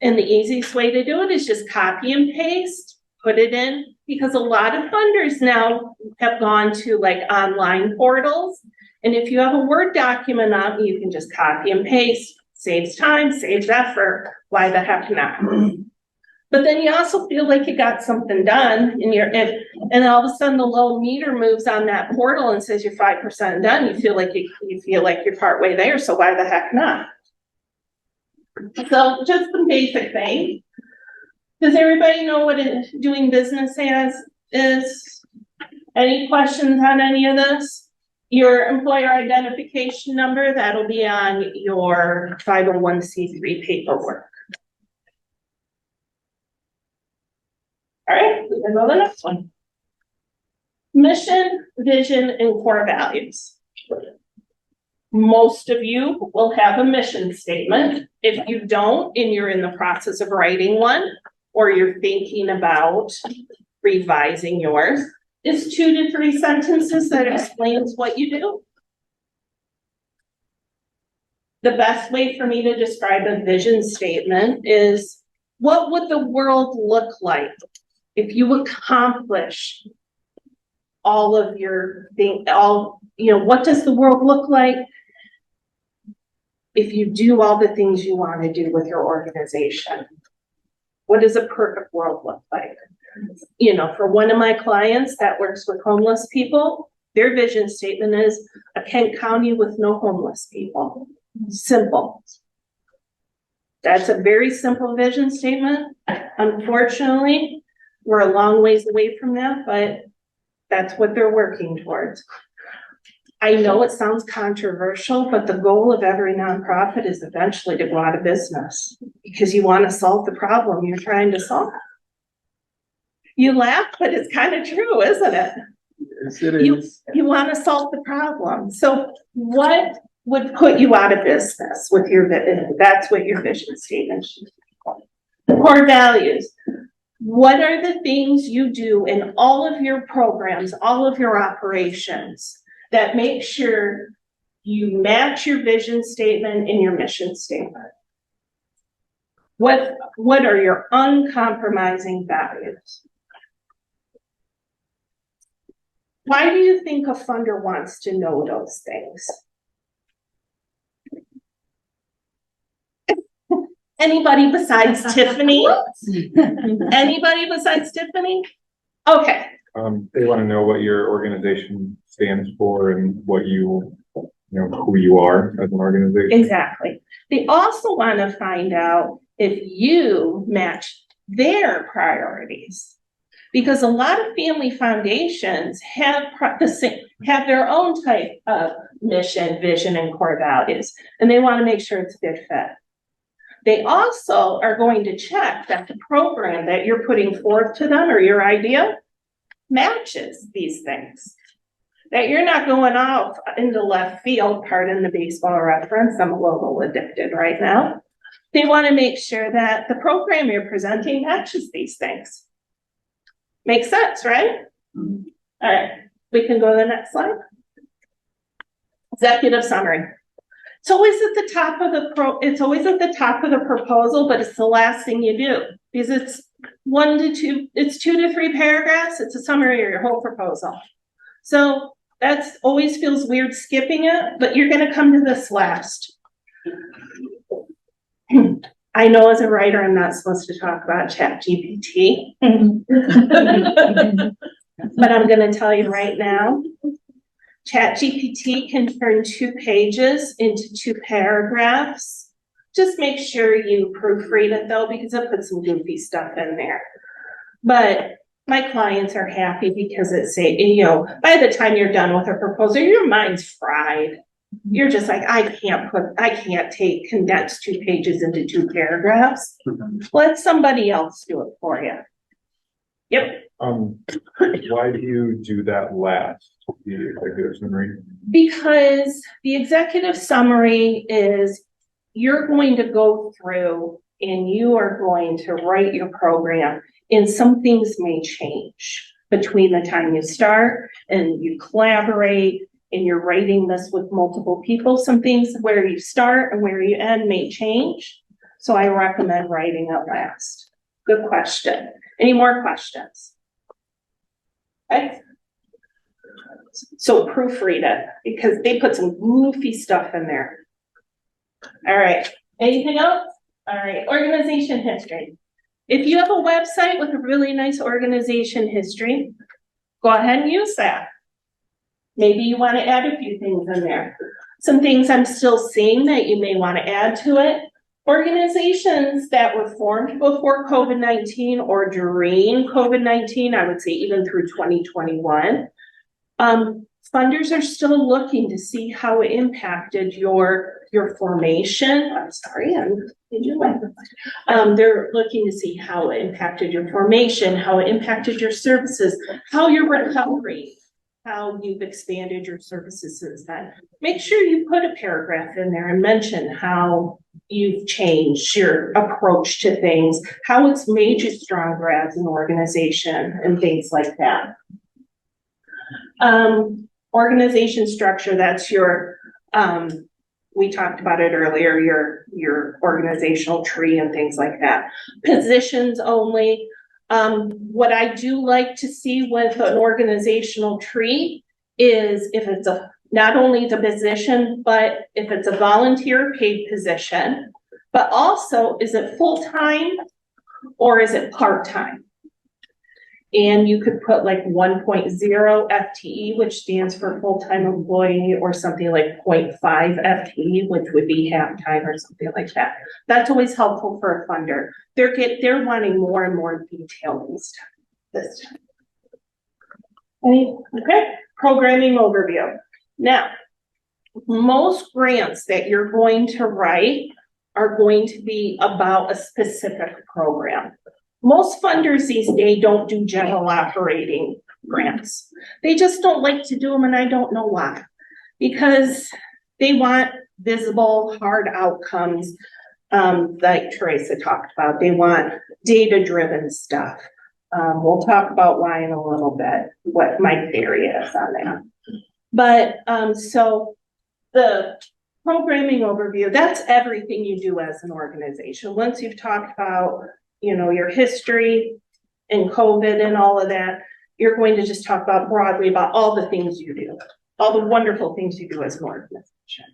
And the easiest way to do it is just copy and paste, put it in, because a lot of funders now have gone to like online portals. And if you have a Word document up, you can just copy and paste, saves time, saves effort. Why the heck not? But then you also feel like you got something done and all of a sudden the little meter moves on that portal and says you're 5% done. You feel like you're partway there. So why the heck not? So just some basic things. Does everybody know what doing business as is? Any questions on any of this? Your employer identification number, that'll be on your 501c3 paperwork. All right, we can go to the next one. Mission, vision, and core values. Most of you will have a mission statement. If you don't, and you're in the process of writing one, or you're thinking about revising yours, it's 2 to 3 sentences that explains what you do. The best way for me to describe a vision statement is, what would the world look like if you accomplish all of your things, what does the world look like if you do all the things you want to do with your organization? What does a perfect world look like? For one of my clients that works with homeless people, their vision statement is a Kent County with no homeless people. Simple. That's a very simple vision statement. Unfortunately, we're a long ways away from that, but that's what they're working towards. I know it sounds controversial, but the goal of every nonprofit is eventually to go out of business because you want to solve the problem you're trying to solve. You laugh, but it's kind of true, isn't it? Yes, it is. You want to solve the problem. So what would put you out of business with your vision? That's what your vision statement should be. Core values. What are the things you do in all of your programs, all of your operations that make sure you match your vision statement and your mission statement? What are your uncompromising values? Why do you think a funder wants to know those things? Anybody besides Tiffany? Anybody besides Tiffany? Okay. They want to know what your organization stands for and what who you are as an organization. Exactly. They also want to find out if you match their priorities. Because a lot of family foundations have their own type of mission, vision, and core values, and they want to make sure it's a good fit. They also are going to check that the program that you're putting forth to them or your idea matches these things. That you're not going off into left field, pardon the baseball reference, I'm a little addicted right now. They want to make sure that the program you're presenting matches these things. Makes sense, right? All right, we can go to the next slide. Executive summary. It's always at the top of the proposal, but it's the last thing you do because it's 2 to 3 paragraphs. It's a summary of your whole proposal. So That's always feels weird skipping it, but you're gonna come to this last. I know as a writer, I'm not supposed to talk about ChatGPT. But I'm gonna tell you right now, ChatGPT can turn 2 pages into 2 paragraphs. Just make sure you proofread it though, because it puts some goofy stuff in there. But my clients are happy because it's by the time you're done with a proposal, your mind's fried. You're just like, I can't take condensed 2 pages into 2 paragraphs. Let somebody else do it for you. Yep. Why do you do that last, the executive summary? Because the executive summary is you're going to go through and you are going to write your program, and some things may change between the time you start and you collaborate and you're writing this with multiple people. Some things where you start and where you end may change. So I recommend writing it last. Good question. Any more questions? Okay. So proofread it because they put some goofy stuff in there. All right. Anything else? All right. Organization history. If you have a website with a really nice organization history, go ahead and use that. Maybe you want to add a few things in there. Some things I'm still seeing that you may want to add to it. Organizations that were formed before COVID-19 or during COVID-19, I would say even through 2021, funders are still looking to see how it impacted your formation. I'm sorry, they're looking to see how it impacted your formation, how it impacted your services, how your recovery, how you've expanded your services since then. Make sure you put a paragraph in there and mention how you've changed your approach to things, how it's made you stronger as an organization and things like that. Organization structure, that's your, we talked about it earlier, your organizational tree and things like that. Positions only. What I do like to see with an organizational tree is if it's not only the position, but if it's a volunteer paid position, but also is it full-time or is it part-time? And you could put like 1.0 FTE, which stands for full-time employee, or something like 0.5 FTE, which would be half-time or something like that. That's always helpful for a funder. They're wanting more and more detail this time. Okay, programming overview. Now, most grants that you're going to write are going to be about a specific program. Most funders these days don't do general operating grants. They just don't like to do them, and I don't know why. Because they want visible, hard outcomes, like Teresa talked about. They want data-driven stuff. We'll talk about why in a little bit, what my theory is on that. But so the programming overview, that's everything you do as an organization. Once you've talked about your history and COVID and all of that, you're going to just talk about broadly about all the things you do, all the wonderful things you do as an organization.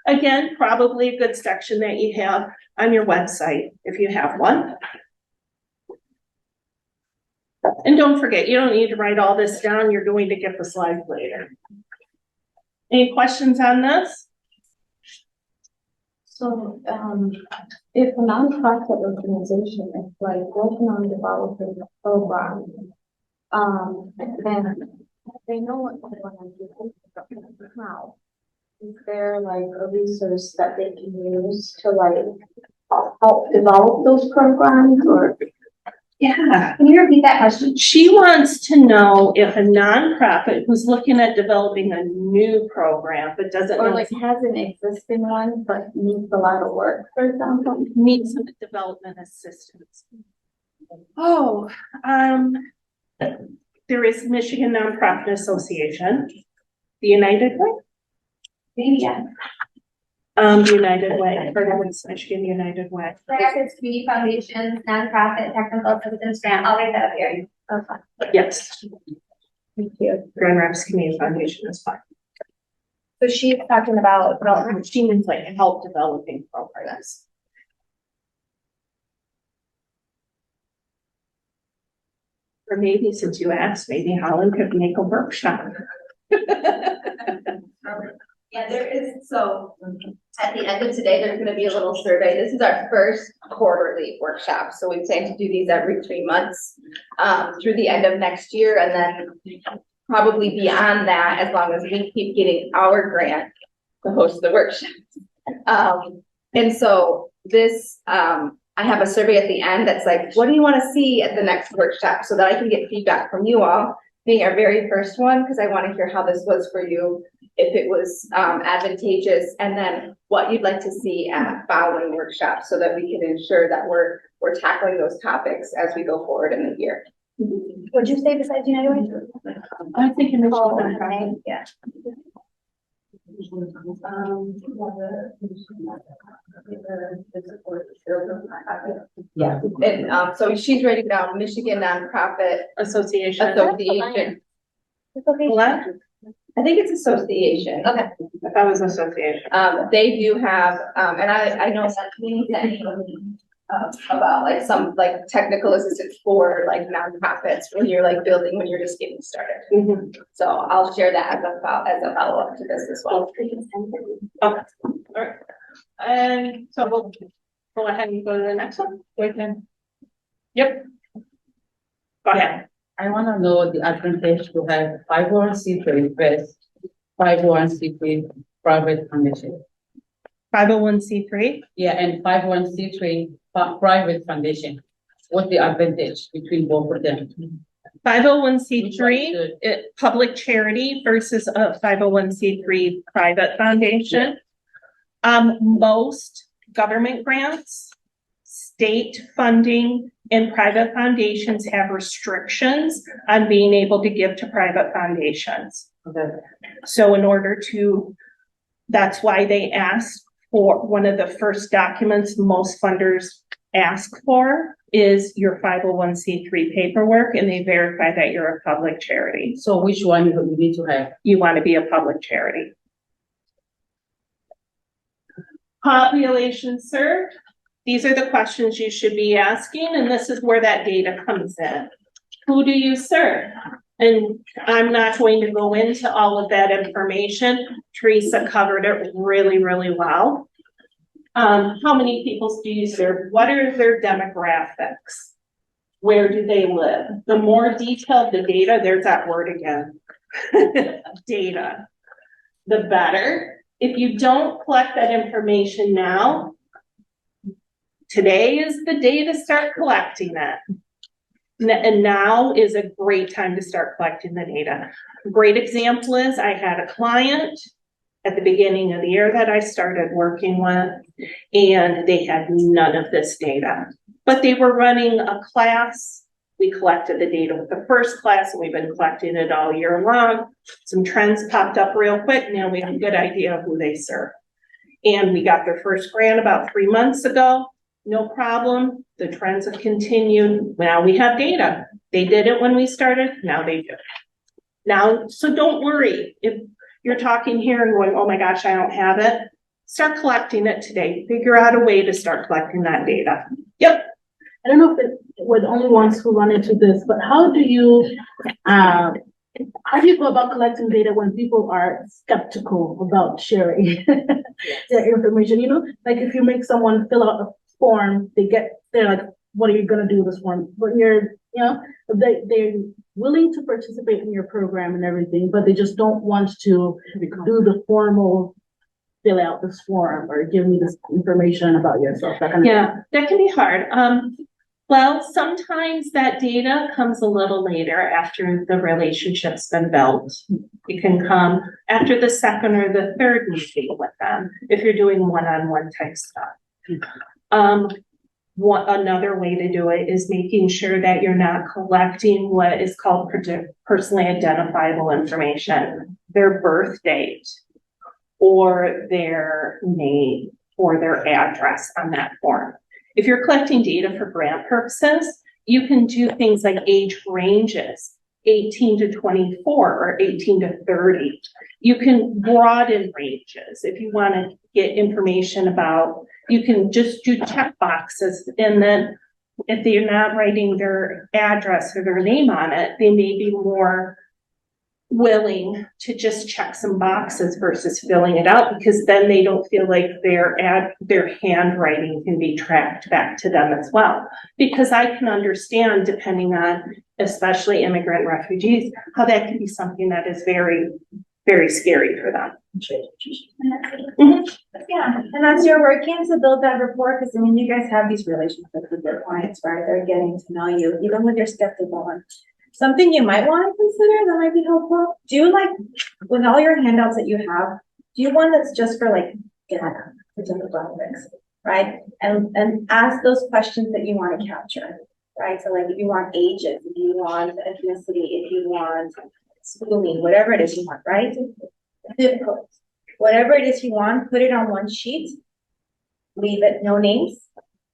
Again, probably a good section that you have on your website if you have one. And don't forget, you don't need to write all this down. You're going to get the slides later. Any questions on this? So, if a nonprofit organization is like working on developing a program, then they know what they want to do. How? Is there like a resource that they can use to like help develop those programs, or? Yeah. Can you repeat that question? She wants to know if a nonprofit who's looking at developing a new program but doesn't Or know like has an existing one but needs a lot of work, for example? needs some development assistance. Oh, there is Michigan Nonprofit Association, the United Way. Maybe, yeah. The United Way. I've heard of it's Michigan United Way. Grants, community foundations, nonprofit, technical assistance grant, I'll write that up here. Okay. Yes. Thank you. Grand Rapids Community Foundation is fine. So she's talking about, She means like help developing programs. Or maybe since you asked, maybe Holland could make a workshop. Yeah, there is, so at the end of today, there's gonna be a little survey. This is our first quarterly workshop, so we plan to do these every 3 months through the end of next year, and then probably beyond that, as long as we keep getting our grant to host the workshops. And so this, I have a survey at the end that's like, what do you want to see at the next workshop, so that I can get feedback from you all, being our very first one, because I want to hear how this was for you, if it was advantageous, and then what you'd like to see at following workshops, so that we can ensure that we're tackling those topics as we go forward in the year. would you say besides United Way? I think it makes Oh, sense. okay, yeah. Yeah, and so she's writing down Michigan Nonprofit Association. Association. It's okay. What? I think it's association. Okay. That was association. They do have, and I know that we about like some like technical assistance for like nonprofits when you're like building, when you're just getting started. So I'll share that as a follow up to this as well. Okay. All right. And so we'll go ahead and go to the next one. Yep. Go ahead. I want to know the advantage to have 501c3 versus 501c3 private foundation. 501c3. Yeah, and 501c3 private foundation. What's the advantage between both of them? 501c3, public charity versus a 501c3 private foundation. Most government grants, state funding, and private foundations have restrictions on being able to give to private foundations. Okay. So in order to, that's why they asked for, one of the first documents most funders ask for is your 501c3 paperwork, and they verify that you're a public charity. So which one you need to have? You want to be a public charity. Population served. These are the questions you should be asking, and this is where that data comes in. Who do you serve? And I'm not going to go into all of that information. Teresa covered it really, really well. How many people do you serve? What are their demographics? Where do they live? The more detailed the data, there's that word again, data, the better. If you don't collect that information now, today is the day to start collecting it. And now is a great time to start collecting the data. A great example is I had a client at the beginning of the year that I started working with, and they had none of this data, but they were running a class. We collected the data with the first class, and we've been collecting it all year long. Some trends popped up real quick. Now we have a good idea of who they serve. And we got their first grant about 3 months ago. No problem. The trends have continued. Now we have data. They did it when we started. Now they do. Now, so don't worry. If you're talking here and going, oh my gosh, I don't have it, start collecting it today. Figure out a way to start collecting that data. Yep. I don't know if we're the only ones who run into this, but how do you go about collecting data when people are skeptical about sharing their information? You know, like if you make someone fill out a form, they're like, what are you gonna do with this form? But they're willing to participate in your program and everything, but they just don't want to do the formal fill out this form or give me this information about yourself. That kind of thing. That can be hard. Well, sometimes that data comes a little later after the relationship's been built. It can come after the second or the third meeting with them if you're doing one-on-one type stuff. Another way to do it is making sure that you're not collecting what is called personally identifiable information, their birth date or their name or their address on that form. If you're collecting data for grant purposes, you can do things like age ranges, 18 to 24 or 18 to 30. You can broaden ranges if you want to get information about, you can just do check boxes, and then if they're not writing their address or their name on it, they may be more willing to just check some boxes versus filling it out, because then they don't feel like their handwriting can be tracked back to them as well. Because I can understand, depending on especially immigrant refugees, how that can be something that is very, very scary for them. Yeah, and as you're working to build that rapport, because I mean, you guys have these relationships with your clients, right? They're getting to know you, even when you're skeptical. And something you might want to consider that might be helpful. Do you like, with all your handouts that you have, do you one that's just for like data, for demographics, right? And ask those questions that you want to capture, right? So like if you want ages, if you want ethnicity, if you want schooling, whatever it is you want, right? Zip codes, whatever it is you want, put it on one sheet, leave it, no names,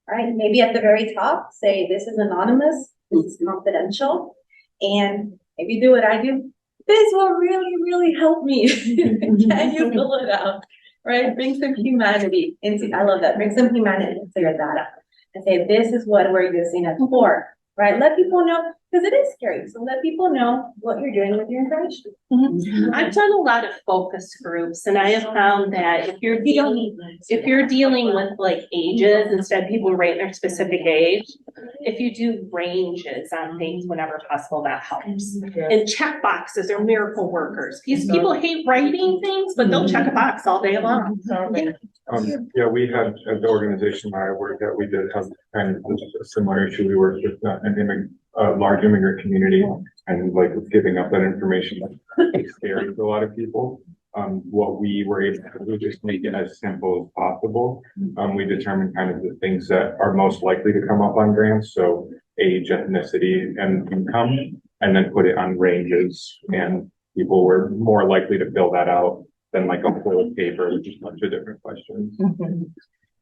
right? Maybe at the very top, say this is anonymous, this is confidential, and if you do what I do, this will really, really help me. Can you fill it out, right? Bring some humanity into, I love that, bring some humanity into your data and say, this is what we're using it for, right? Let people know, because it is scary. So let people know what you're doing with your information. I've done a lot of focus groups, and I have found that if you're dealing with like ages, instead of people rate their specific age, if you do ranges on things whenever possible, that helps. And check boxes are miracle workers. These people hate writing things, but they'll check a box all day long. Yeah, we had at the organization where I work at, we did have kind of a similar issue. We worked with a large immigrant community, and like giving up that information is scary to a lot of people. What we were able to do is just make it as simple as possible. We determined kind of the things that are most likely to come up on grants, so age, ethnicity, and income, and then put it on ranges, and people were more likely to fill that out than like a full paper with just a bunch of different questions.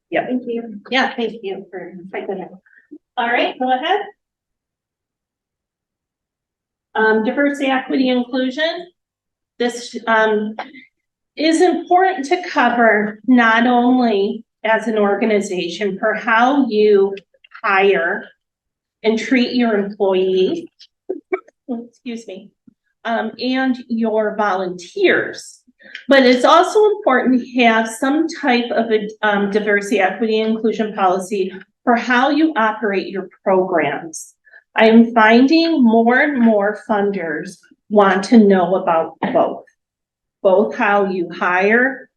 Yeah, thank you. Yeah, thank you for typing it. All right, go ahead. Diversity, equity, inclusion. This is important to cover not only as an organization for how you hire and treat your employees, excuse me, and your volunteers, but it's also important to have some type of a diversity, equity, and inclusion policy for how you operate your programs. I'm finding more and more funders want to know about both how you hire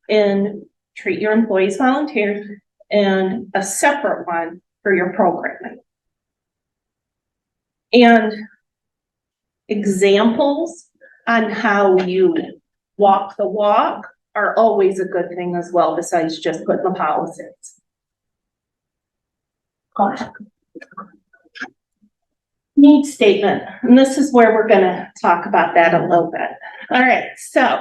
and treat your employees, volunteers, and a separate one for your programming. And examples on how you walk the walk are always a good thing as well, besides just putting the policies. Needs statement, and this is where we're going to talk about that a little bit. All right, so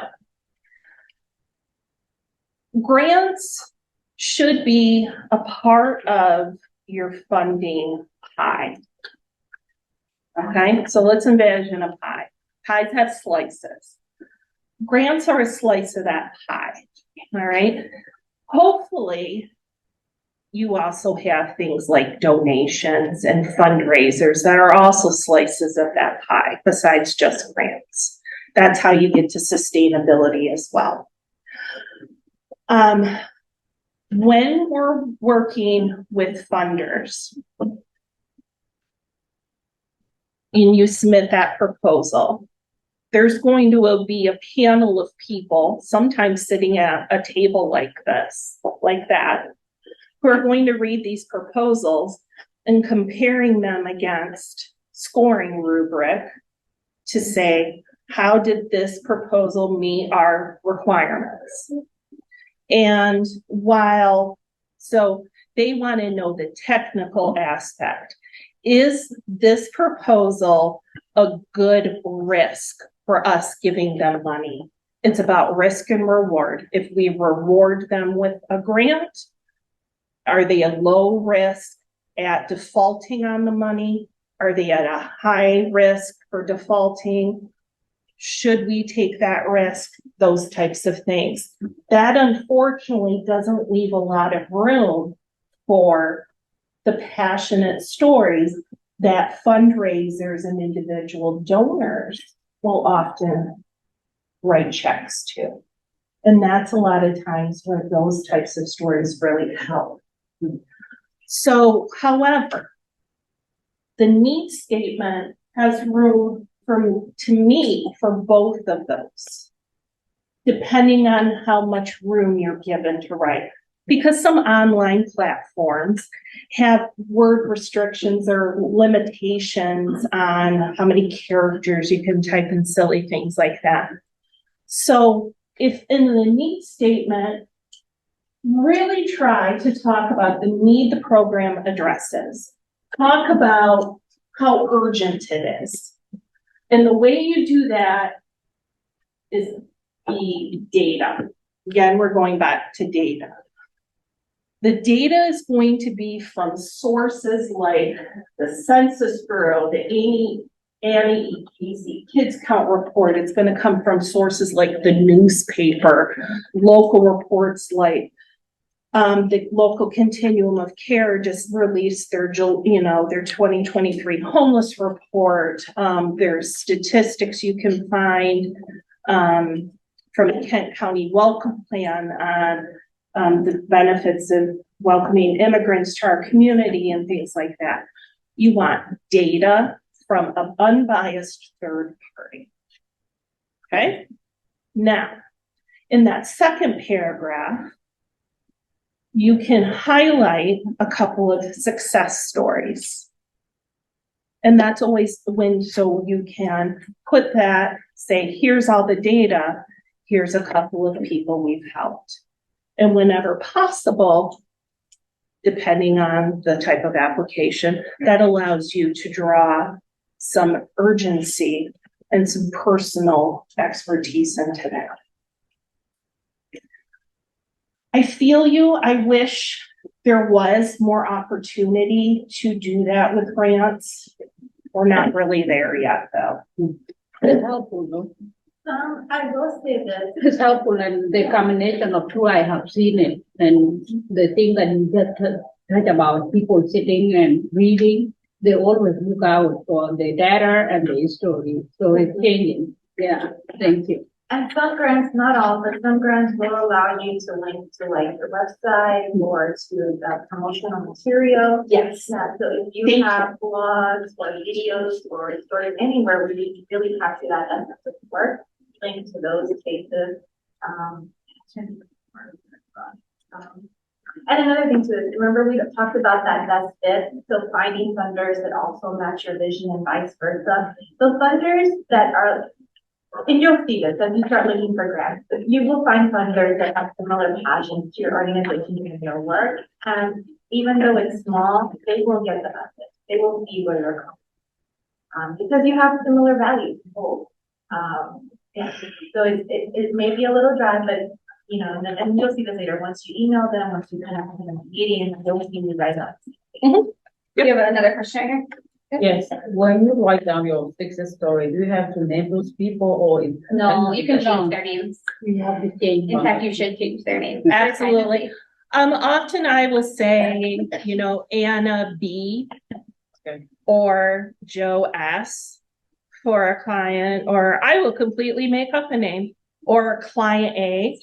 grants should be a part of your funding pie. Okay, so let's envision a pie. Pies have slices. Grants are a slice of that pie. All right, hopefully you also have things like donations and fundraisers that are also slices of that pie besides just grants. That's how you get to sustainability as well. When we're working with funders and you submit that proposal, there's going to be a panel of people, sometimes sitting at a table like this, like that, who are going to read these proposals and comparing them against scoring rubric to say, how did this proposal meet our requirements? And so they want to know the technical aspect. Is this proposal a good risk for us giving them money? It's about risk and reward. If we reward them with a grant, are they a low risk at defaulting on the money? Are they at a high risk for defaulting? Should we take that risk? Those types of things. That unfortunately doesn't leave a lot of room for the passionate stories that fundraisers and individual donors will often write checks to. And that's a lot of times where those types of stories really help. So, however, the needs statement has room to me for both of those, depending on how much room you're given to write. Because some online platforms have word restrictions or limitations on how many characters you can type in, silly things like that. So if in the needs statement, really try to talk about the need the program addresses. Talk about how urgent it is. And the way you do that is the data. Again, we're going back to data. The data is going to be from sources like the Census Bureau, the Annie EPC Kids Count Report. It's going to come from sources like the newspaper, local reports like the local Continuum of Care just released their 2023 homeless report. There's statistics you can find from the Kent County Welcome Plan on the benefits of welcoming immigrants to our community and things like that. You want data from an unbiased third party. Okay? Now, in that second paragraph, you can highlight a couple of success stories. And that's always so you can put that, say, here's all the data, here's a couple of people we've helped. And whenever possible, depending on the type of application, that allows you to draw some urgency and some personal expertise into that. I feel you. I wish there was more opportunity to do that with grants. We're not really there yet, though. It's helpful, though. I will say this. It's helpful, and the combination of two, I have seen it, and the thing that you just talked about, people sitting and reading, they always look out for the data and the story, so it's changing. Yeah, thank you. And some grants, not all, but some grants will allow you to link to like the website or to the promotional material. Yes. Yeah, so if you have blogs or videos or stories anywhere where you really capture that essence of work, link to those cases. And another thing too is, remember we talked about that best fit, so finding funders that also match your vision and vice versa. So funders that are, and you'll see this as you start looking for grants, you will find funders that have similar passions to your organization and your work. And even though it's small, they will get the message. They will see where you're coming from. Because you have similar values. Yeah. So it may be a little dry, but you know, and you'll see this later. Once you email them, once you connect with them in a meeting, they'll see you right up. You have another question here? Yes, when you write down your success story, do you have to name those people or? No, you can change their names. You have to change. In fact, you should change their names. Absolutely. Often I will say, you know, Anna B. or Joe S. for a client, or I will completely make up a name, or client A,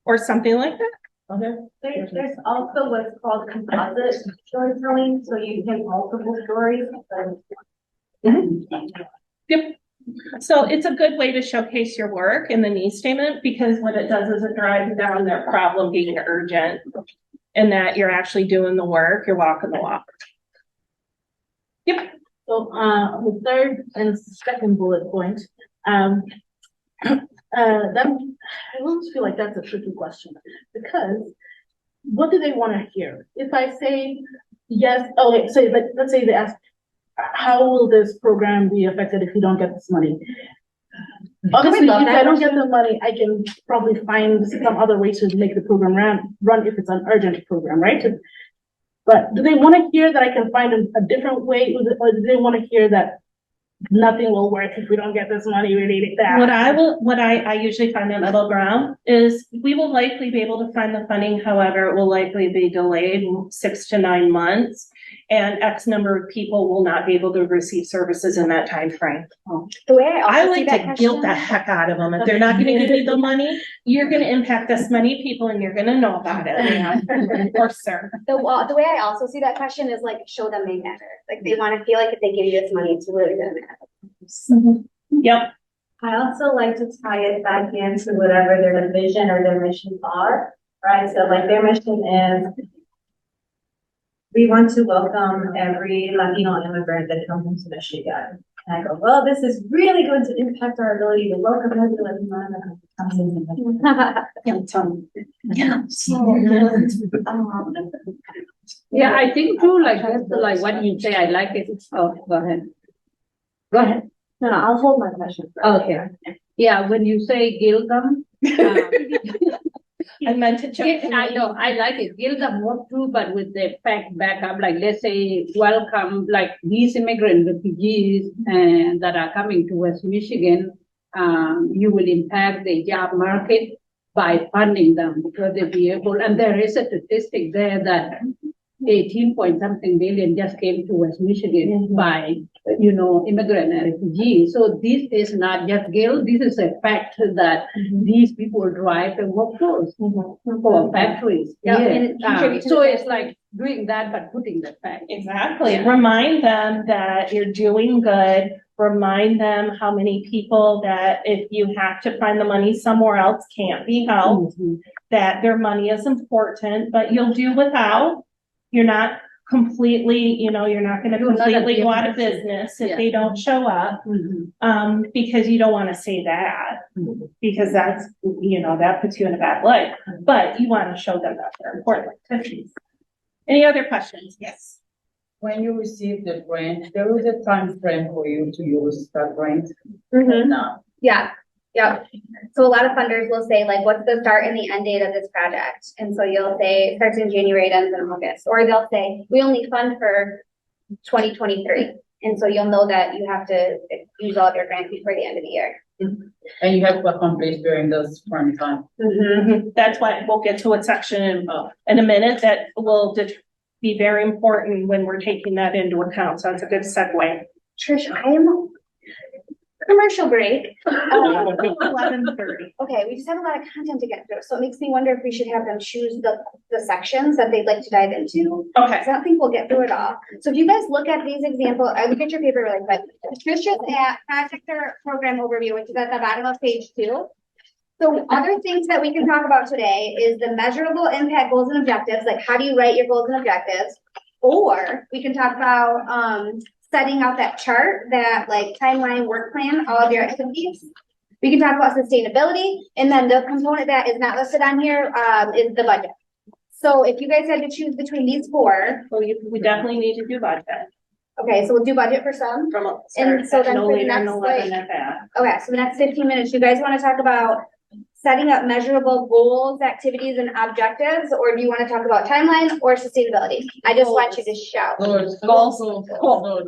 or something like that. Okay. There's also what's called composite storytelling, so you take multiple stories. Yep. So it's a good way to showcase your work in the needs statement, because what it does is it drives down their problem being urgent and that you're actually doing the work, you're walking the walk. Yep. So, the third and second bullet point, I almost feel like that's a tricky question, because what do they want to hear? If I say yes, okay, so let's say they ask, how will this program be affected if you don't get this money? Obviously, if I don't get the money, I can probably find some other way to make the program run if it's an urgent program, right? But do they want to hear that I can find a different way, or do they want to hear that nothing will work if we don't get this money, we need it back? What I usually find in middle ground is we will likely be able to find the funding, however, it will likely be delayed 6 to 9 months. And X number of people will not be able to receive services in that time frame. The way I I also see like that to guilt the question, heck out of them. If they're not gonna give you the money, you're gonna impact this many people and you're gonna know about it, ma'am, or sir. the way I also see that question is like, show them they matter. Like they want to feel like if they give you this money, it's really gonna matter. Yep, I also like to tie it back into whatever their vision or their missions are, right? So like their mission is, we want to welcome every Latino immigrant that comes into Michigan. And I go, well, this is really going to impact our ability to welcome every Latino immigrant that comes into Michigan. Yeah, I think too, like, that's like what you say, I like it. Oh, go ahead. Go ahead. No, I'll hold my question. Okay. Yeah, when you say guild them, I meant to check. I know, I like it. Guild them what too, but with the fact back up, like let's say, welcome, like these immigrant refugees and that are coming to West Michigan, you will impact the job market by funding them because they'll be able, and there is a statistic there that 18 point something billion just came to West Michigan by, immigrant and refugees. So this is not just guilt, this is a fact that these people drive the workforce for factories. Yeah, Yeah. and it contributes to So the- it's like doing that, but putting the fact. Exactly. Yeah. Remind them that you're doing good. Remind them how many people that if you have to find the money somewhere else can't be helped, that their money is important, but you'll do without. You're not completely, you're not gonna You're not gonna completely be go out of affected. business if Yeah. they don't show up. Because you don't wanna say that, because that's, that puts you in a bad light, but you wanna show them that they're important. Any other questions? Yes. When you receive the grant, there is a time frame for you to use that grant. Mhm. Yeah, yep. So a lot of funders will say like, what's the start and the end date of this project? And so you'll say it starts in January, it ends in August, or they'll say, we only fund for 2023. And so you'll know that you have to use all of your grants before the end of the year. And you have to accomplish during those prime time. That's why we'll get to a section in a minute that will be very important when we're taking that into account. So it's a good segue. Trish, I am commercial break. 11:30. Okay, we just have a lot of content to get through, so it makes me wonder if we should have them choose the sections that they'd like to dive into. Okay. Because I don't think we'll get through it all. So if you guys look at these examples, I look at your paper really quick. Tricia's at project or program overview, which is at the bottom of page 2. So other things that we can talk about today is the measurable impact goals and objectives, like how do you write your goals and objectives? Or we can talk about setting out that chart, that like timeline work plan, all of your activities. We can talk about sustainability, and then the component that is not listed on here is the budget. So if you guys had to choose between these 4, We definitely need to do budget. okay, so we'll do budget for some. And so then no for the later than next, 11 at that. Okay, so the next 15 minutes, you guys want to talk about setting up measurable goals, activities, and objectives, or do you want to talk about timelines or sustainability? I just want you to shout. Goals. Cool.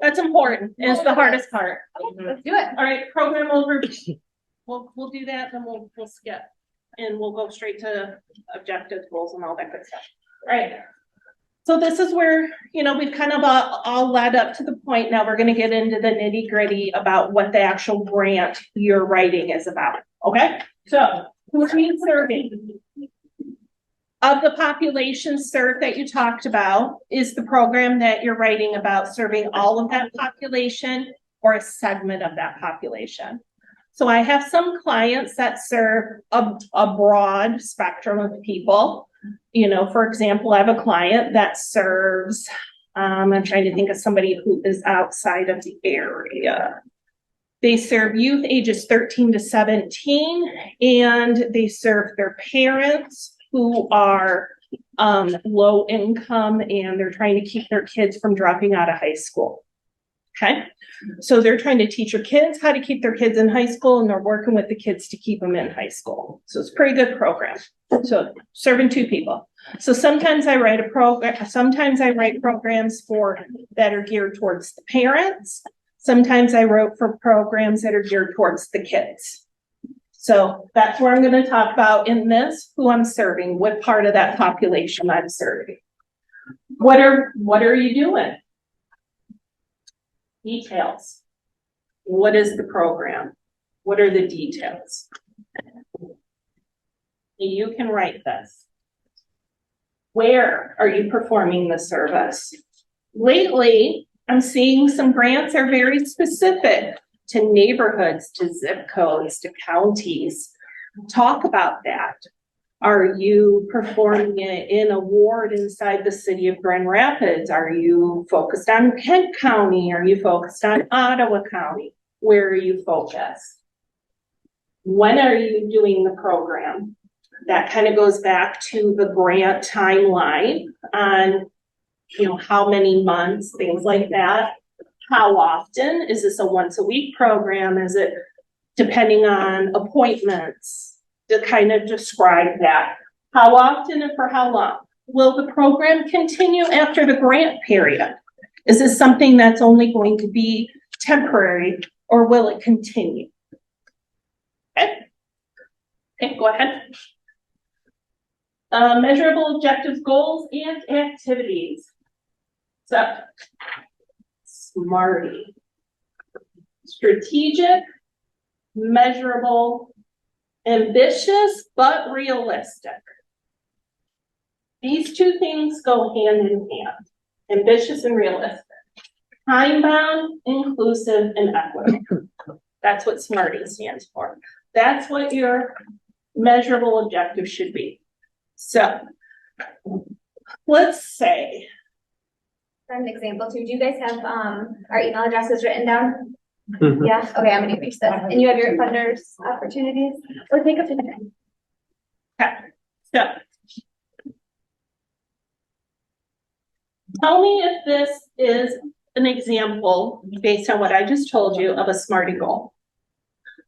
That's important. It's the hardest part. Let's do it. All right, program overview. We'll do that, then we'll skip. And we'll go straight to objectives, goals, and all that good stuff. All right. So this is where, we've kind of all led up to the point. Now we're gonna get into the nitty gritty about what the actual grant you're writing is about, okay? So, who's being serving? Of the population served that you talked about is the program that you're writing about serving all of that population or a segment of that population. So I have some clients that serve a broad spectrum of people. For example, I have a client that serves, I'm trying to think of somebody who is outside of the area. They serve youth ages 13 to 17, and they serve their parents who are low income, and they're trying to keep their kids from dropping out of high school. Okay, so they're trying to teach your kids how to keep their kids in high school, and they're working with the kids to keep them in high school. So it's a pretty good program. So serving 2 people. So sometimes I write a program, sometimes I write programs that are geared towards the parents. Sometimes I wrote for programs that are geared towards the kids. So that's where I'm gonna talk about in this, who I'm serving, what part of that population I'm serving. What are you doing? Details. What is the program? What are the details? You can write this. Where are you performing the service? Lately, I'm seeing some grants are very specific to neighborhoods, to zip codes, to counties. Talk about that. Are you performing it in a ward inside the city of Grand Rapids? Are you focused on Kent County? Are you focused on Ottawa County? Where are you focused? When are you doing the program? That kind of goes back to the grant timeline on, how many months, things like that. How often? Is this a once a week program? Is it depending on appointments? To kind of describe that. How often and for how long? Will the program continue after the grant period? Is this something that's only going to be temporary, or will it continue? Okay, go ahead. Measurable objectives, goals, and activities. So, SMARTY. Strategic, measurable, ambitious, but realistic. These two things go hand in hand. Ambitious and realistic. Time-bound, inclusive, and equitable. That's what SMARTY stands for. That's what your measurable objective should be. So, let's say. For an example too, do you guys have, our email addresses written down? Yeah, okay, I'm gonna erase this. And you have your funders opportunities, or take a picture. Okay, so. Tell me if this is an example, based on what I just told you, of a SMARTY goal.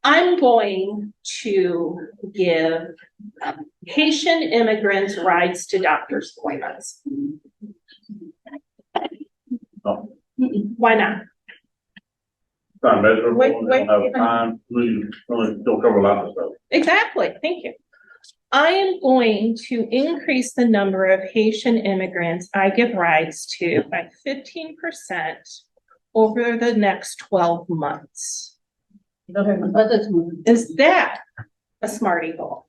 I'm going to give Haitian immigrants rides to doctor's appointments. No. Why not? It's not measurable, Wait, we don't have time, we don't cover a lot of stuff. Exactly, thank you. I am going to increase the number of Haitian immigrants I give rides to by 15% over the next 12 months. Is that a SMARTY goal?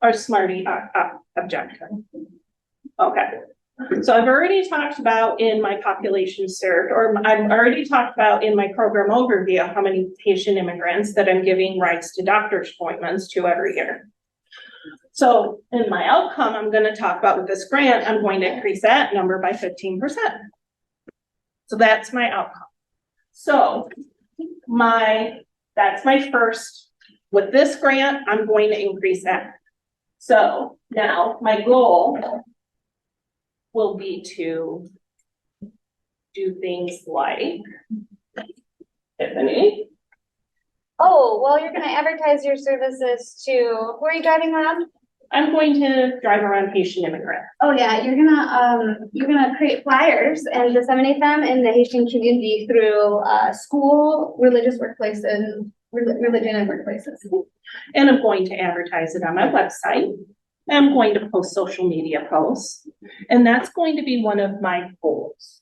Or SMARTY objective? Okay. So I've already talked about in my population served, or I've already talked about in my program overview how many Haitian immigrants that I'm giving rights to doctor's appointments to every year. So in my outcome, I'm going to talk about with this grant, I'm going to increase that number by 15%. So that's my outcome. So that's my first, with this grant, I'm going to increase that. So now my goal will be to do things like, Tiffany. Oh, well, you're gonna advertise your services to, who are you driving around? I'm going to drive around Haitian immigrant. Oh, yeah, you're gonna create flyers and disseminate them in the Haitian community through, school, religious workplaces, religion and workplaces. And I'm going to advertise it on my website. I'm going to post social media posts, and that's going to be one of my goals.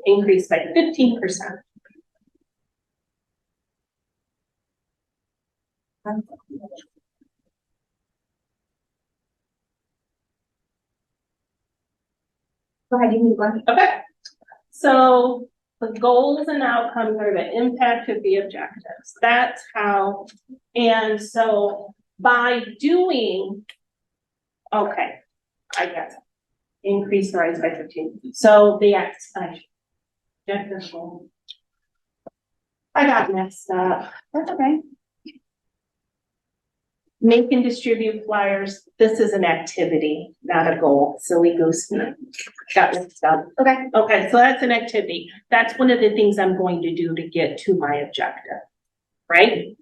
Increase by 15%. Go ahead, you can go. Okay, so the goals and outcomes are the impact of the objectives. That's how, and so by doing, okay, I guess, increase the rise by 15. So the objective goal. I got messed up. That's okay. Make and distribute flyers. This is an activity, not a goal. Silly goose me. Got mixed up. Okay. Okay, so that's an activity. That's one of the things I'm going to do to get to my objective, right?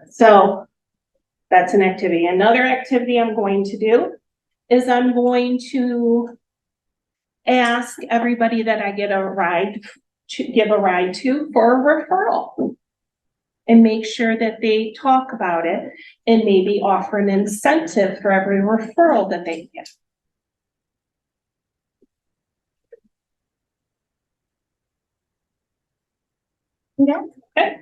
So that's an activity. Another activity I'm going to do is I'm going to ask everybody that I get a ride to give a ride to for a referral. And make sure that they talk about it and maybe offer an incentive for every referral that they get. Yeah. Okay.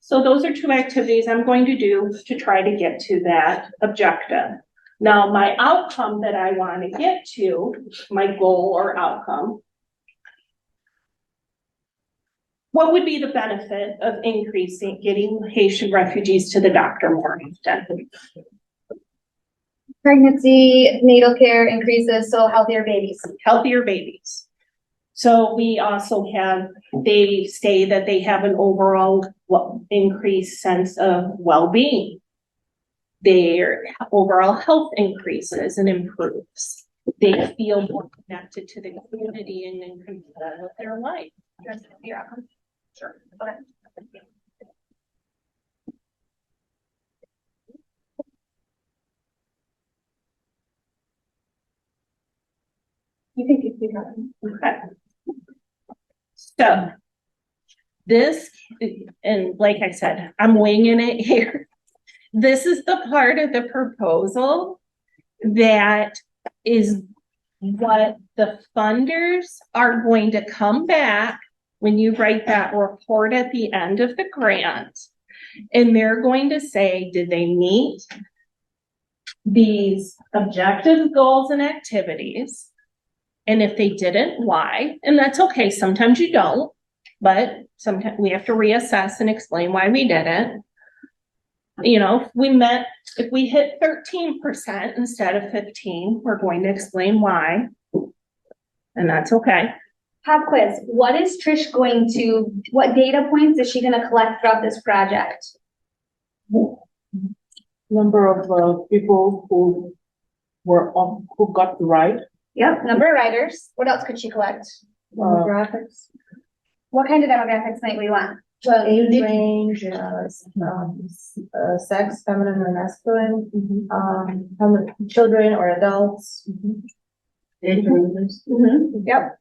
So those are two activities I'm going to do to try to get to that objective. Now, my outcome that I want to get to, my goal or outcome, what would be the benefit of increasing, getting Haitian refugees to the doctor more often? Pregnancy, natal care increases, so healthier babies. Healthier babies. So we also have, they say that they have an overall increased sense of well-being. Their overall health increases and improves. They feel more connected to the community and in control of their life. Yeah. Sure. Okay. You can keep going. Okay. So this, and like I said, I'm winging it here. This is the part of the proposal that is what the funders are going to come back when you write that report at the end of the grant. And they're going to say, did they meet these objective goals and activities? And if they didn't, why? And that's okay. Sometimes you don't, but sometimes we have to reassess and explain why we didn't. You know, if we hit 13% instead of 15, we're going to explain why. And that's okay. Pop quiz. What is Trish what data points is she gonna collect throughout this project? Number of people who who got the ride. Yep, number of riders. What else could she collect? Demographics. What kind of demographics might we want? Well, age range, sex, feminine or masculine, how many children or adults. Age ranges. Yep.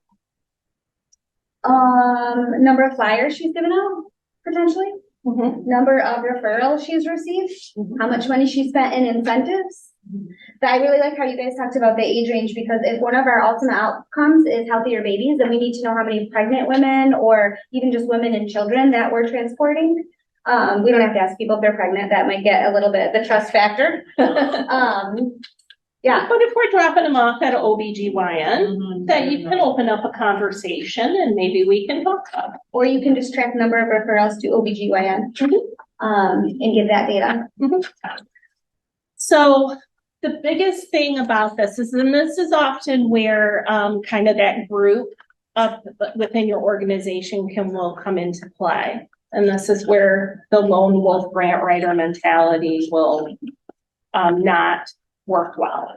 Number of flyers she's given out, potentially. Number of referrals she's received. How much money she spent in incentives. But I really like how you guys talked about the age range, because if one of our ultimate outcomes is healthier babies, then we need to know how many pregnant women or even just women and children that we're transporting. We don't have to ask people if they're pregnant. That might get a little bit the trust factor. Yeah. But if we're dropping them off at an OBGYN, then you can open up a conversation and maybe we can talk about it. Or you can just track the number of referrals to OBGYN and give that data. So the biggest thing about this is, and this is often where kind of that group within your organization will come into play. And this is where the lone wolf grant writer mentality will not work well,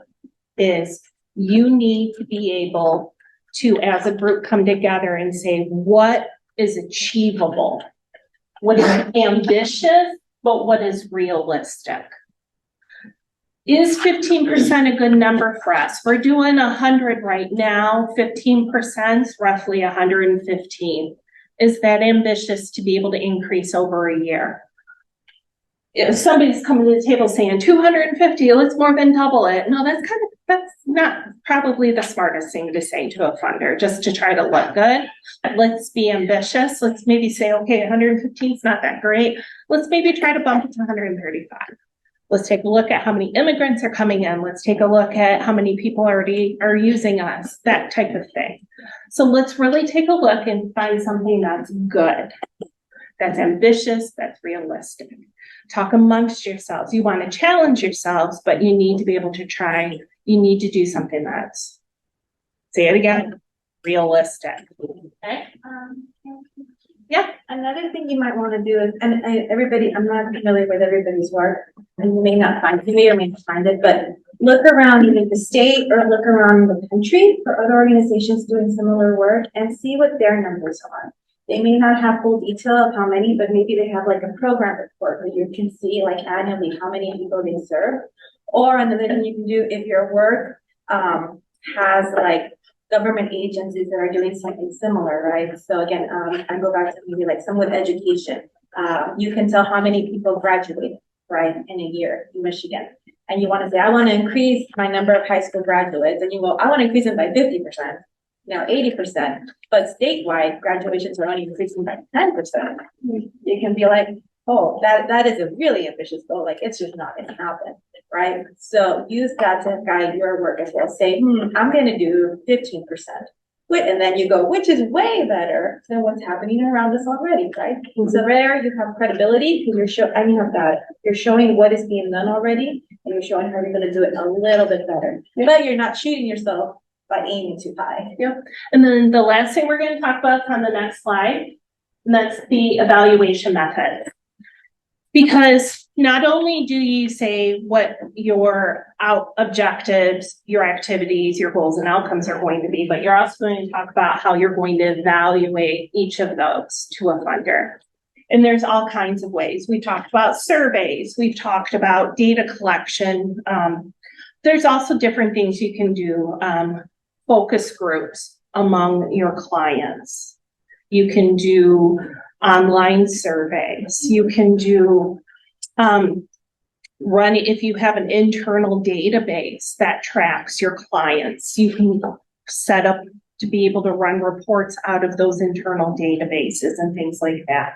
is you need to be able to, as a group, come together and say, what is achievable? What is ambitious, but what is realistic? Is 15% a good number for us? We're doing 100 right now. 15% is roughly 115. Is that ambitious to be able to increase over a year? If somebody's coming to the table saying 250, let's more than double it. No, that's not probably the smartest thing to say to a funder, just to try to look good. Let's be ambitious. Let's maybe say, okay, 115 is not that great. Let's maybe try to bump it to 135. Let's take a look at how many immigrants are coming in. Let's take a look at how many people already are using us, that type of thing. So let's really take a look and find something that's good, that's ambitious, that's realistic. Talk amongst yourselves. You want to challenge yourselves, but you need to be able to try. You need to do something that's, say it again, realistic. Okay. Yeah. Another thing you might want to do is, and everybody, I'm not familiar with everybody's work, and you may or may not find it, but look around either the state or look around the country for other organizations doing similar work and see what their numbers are. They may not have full detail of how many, but maybe they have like a program report where you can see like annually how many people they serve. Or another thing you can do if your work has like government agencies that are doing something similar, right? So again, I go back to maybe like some with education. You can tell how many people graduate, right, in a year in Michigan. And you want to say, I want to increase my number of high school graduates. And you go, I want to increase it by 50%, 80%. But statewide, graduations are only increasing by 10%. You can be like, oh, that is a really ambitious goal. Like, it's just not going to happen, right? So use that to guide your work as well. Say, I'm going to do 15%. And then you go, which is way better than what's happening around us already, right? So there you have credibility because you're showing what is being done already, and you're showing how you're going to do it a little bit better. But you're not shooting yourself by aiming too high. Yep. And then the last thing we're going to talk about on the next slide, and that's the evaluation method. Because not only do you say what your objectives, your activities, your goals and outcomes are going to be, but you're also going to talk about how you're going to evaluate each of those to a funder. And there's all kinds of ways. We talked about surveys. We've talked about data collection. There's also different things you can do. Focus groups among your clients. You can do online surveys. You can do run if you have an internal database that tracks your clients. You can set up to be able to run reports out of those internal databases and things like that.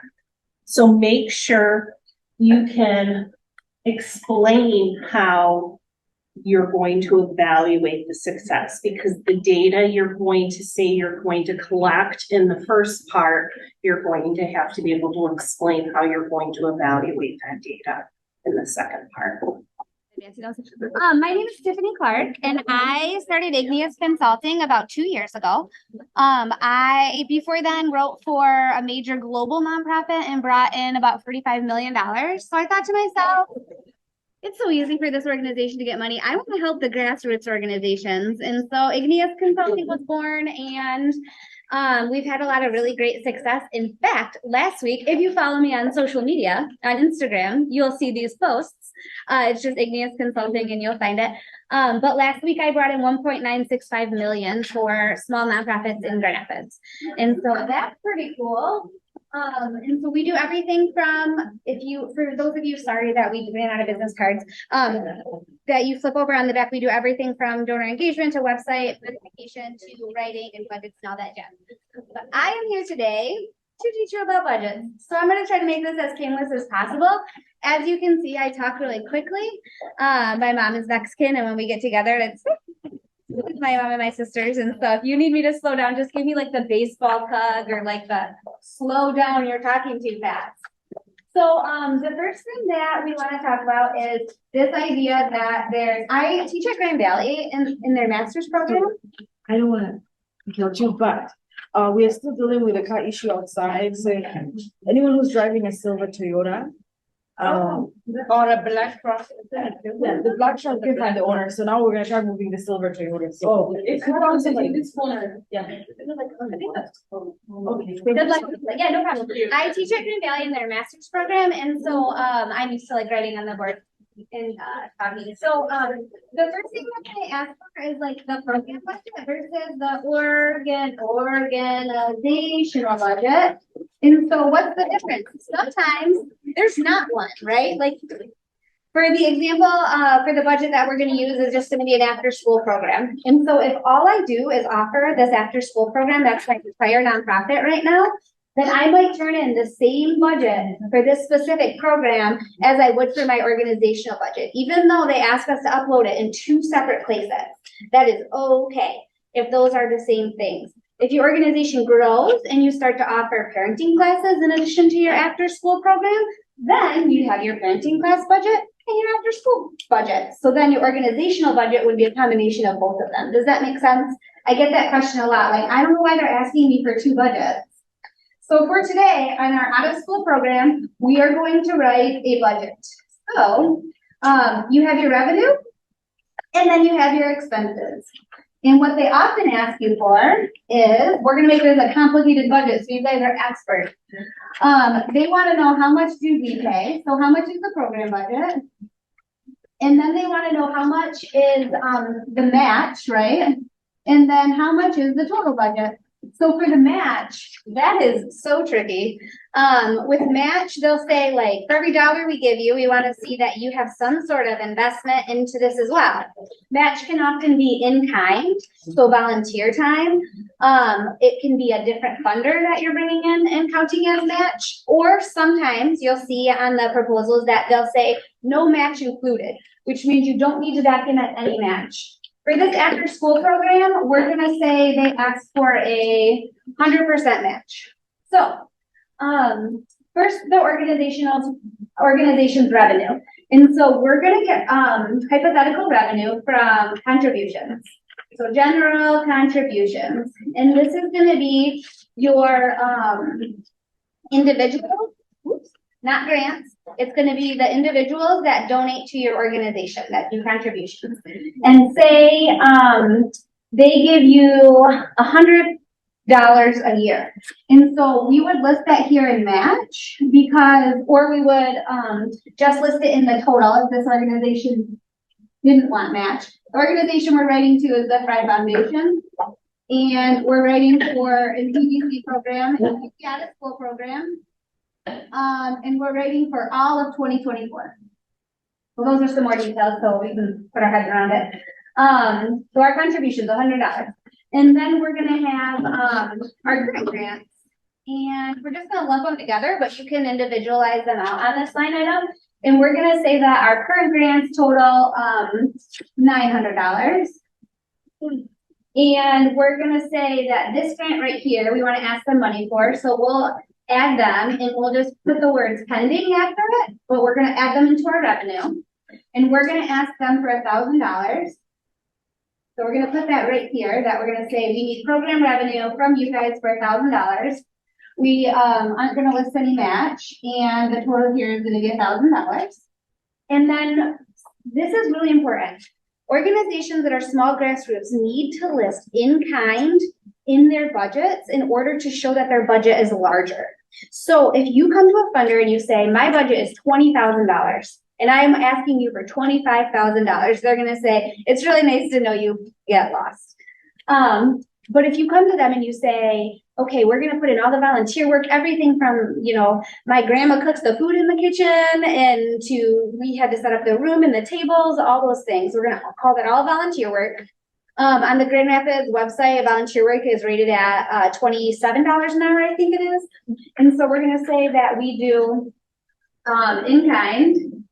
So make sure you can explain how you're going to evaluate the success, because the data you're going to say you're going to collect in the first part, you're going to have to be able to explain how you're going to evaluate that data in the second part. My name is Tiffany Clark, and I started Igneous Consulting about 2 years ago. I, before then, wrote for a major global nonprofit and brought in about $35 million. So I thought to myself, it's so easy for this organization to get money. I want to help the grassroots organizations. And so Igneous Consulting was born, and we've had a lot of really great success. In fact, last week, if you follow me on social media, on Instagram, you'll see these posts. It's just Igneous Consulting and you'll find it. But last week I brought in 1.965 million for small nonprofits in Grand Rapids. And so that's pretty cool. And so we do everything from, for those of you, sorry that we ran out of business cards, that you flip over on the back, we do everything from donor engagement to website verification to writing and budgets and all that jazz. But I am here today to teach you about budgets. So I'm going to try to make this as painless as possible. As you can see, I talk really quickly. My mom is Mexican, and when we get together, it's my mom and my sisters. And so if you need me to slow down, just give me like the baseball hug or like the slow down, you're talking too fast. So the first thing that we want to talk about is this idea that I teach at Grand Valley in their master's program. I don't want to guilt you, but we are still dealing with a car issue outside. So anyone who's driving a silver Toyota, or a black truck, the black truck can find the owner. So now we're gonna try moving the silver Toyota. So If you want to do this one, yeah. Okay. Good luck. Yeah, no problem. I teach at Grand Valley in their master's program, and so I'm used to like writing on the board and talking. So the first thing that I ask for is like the program budget versus the organizational budget. And so what's the difference? Sometimes there's not one, right? Like for the example, for the budget that we're going to use is just going to be an after school program. And so if all I do is offer this after school program that's like the prior nonprofit right now, then I might turn in the same budget for this specific program as I would for my organizational budget, even though they ask us to upload it in 2 separate places. That is okay if those are the same things. If your organization grows and you start to offer parenting classes in addition to your after school program, then you have your parenting class budget and your after school budget. So then your organizational budget would be a combination of both of them. Does that make sense? I get that question a lot. Like, I don't know why they're asking me for 2 budgets. So for today, on our out-of-school program, we are going to write a budget. So you have your revenue, and then you have your expenses. And what they often ask you for is, we're gonna make this a complicated budget, so you guys are experts. They wanna know how much do we pay, so how much is the program budget? And then they wanna know how much is, the match, right? And then how much is the total budget? So for the match, that is so tricky. With match, they'll say like, for every dollar we give you, we want to see that you have some sort of investment into this as well. Match can often be in kind, so volunteer time. It can be a different funder that you're bringing in and counting as match. Or sometimes you'll see on the proposals that they'll say no match included, which means you don't need to document any match. For this after school program, we're gonna say they asked for a 100% match. So, first, the organization's revenue. And so we're gonna get, hypothetical revenue from contributions. So general contributions, and this is gonna be your, individual, not grants. It's gonna be the individuals that donate to your organization, that do contributions. And say, they give you $100 a year. And so we would list that here in match because, or we would, just list it in the total if this organization didn't want match. The organization we're writing to is the Thrive Foundation. And we're writing for a PGC program, a out of school program. And we're waiting for all of 2024. Well, those are some more details, so we can put our heads around it. So our contribution's $100. And then we're gonna have, our current grants. And we're just gonna lump them together, but you can individualize them out on this line item. And we're gonna say that our current grants total, $900. And we're gonna say that this grant right here, we wanna ask them money for, so we'll add them, and we'll just put the words pending after it, but we're gonna add them into our revenue. And we're gonna ask them for $1,000. So we're gonna put that right here, that we're gonna say we need program revenue from you guys for $1,000. We aren't gonna list any match, and the total here is gonna be $1,000. And then, this is really important. Organizations that are small grassroots need to list in kind in their budgets in order to show that their budget is larger. So if you come to a funder and you say, my budget is $20,000 and I'm asking you for $25,000, they're gonna say, it's really nice to know you get lost. But if you come to them and you say, okay, we're gonna put in all the volunteer work, everything from, you know, my grandma cooks the food in the kitchen and to, we had to set up the room and the tables, all those things. We're gonna call that all volunteer work. On the Grand Rapids website, volunteer work is rated at $27 an hour, I think it is. And so we're gonna say that we do in kind,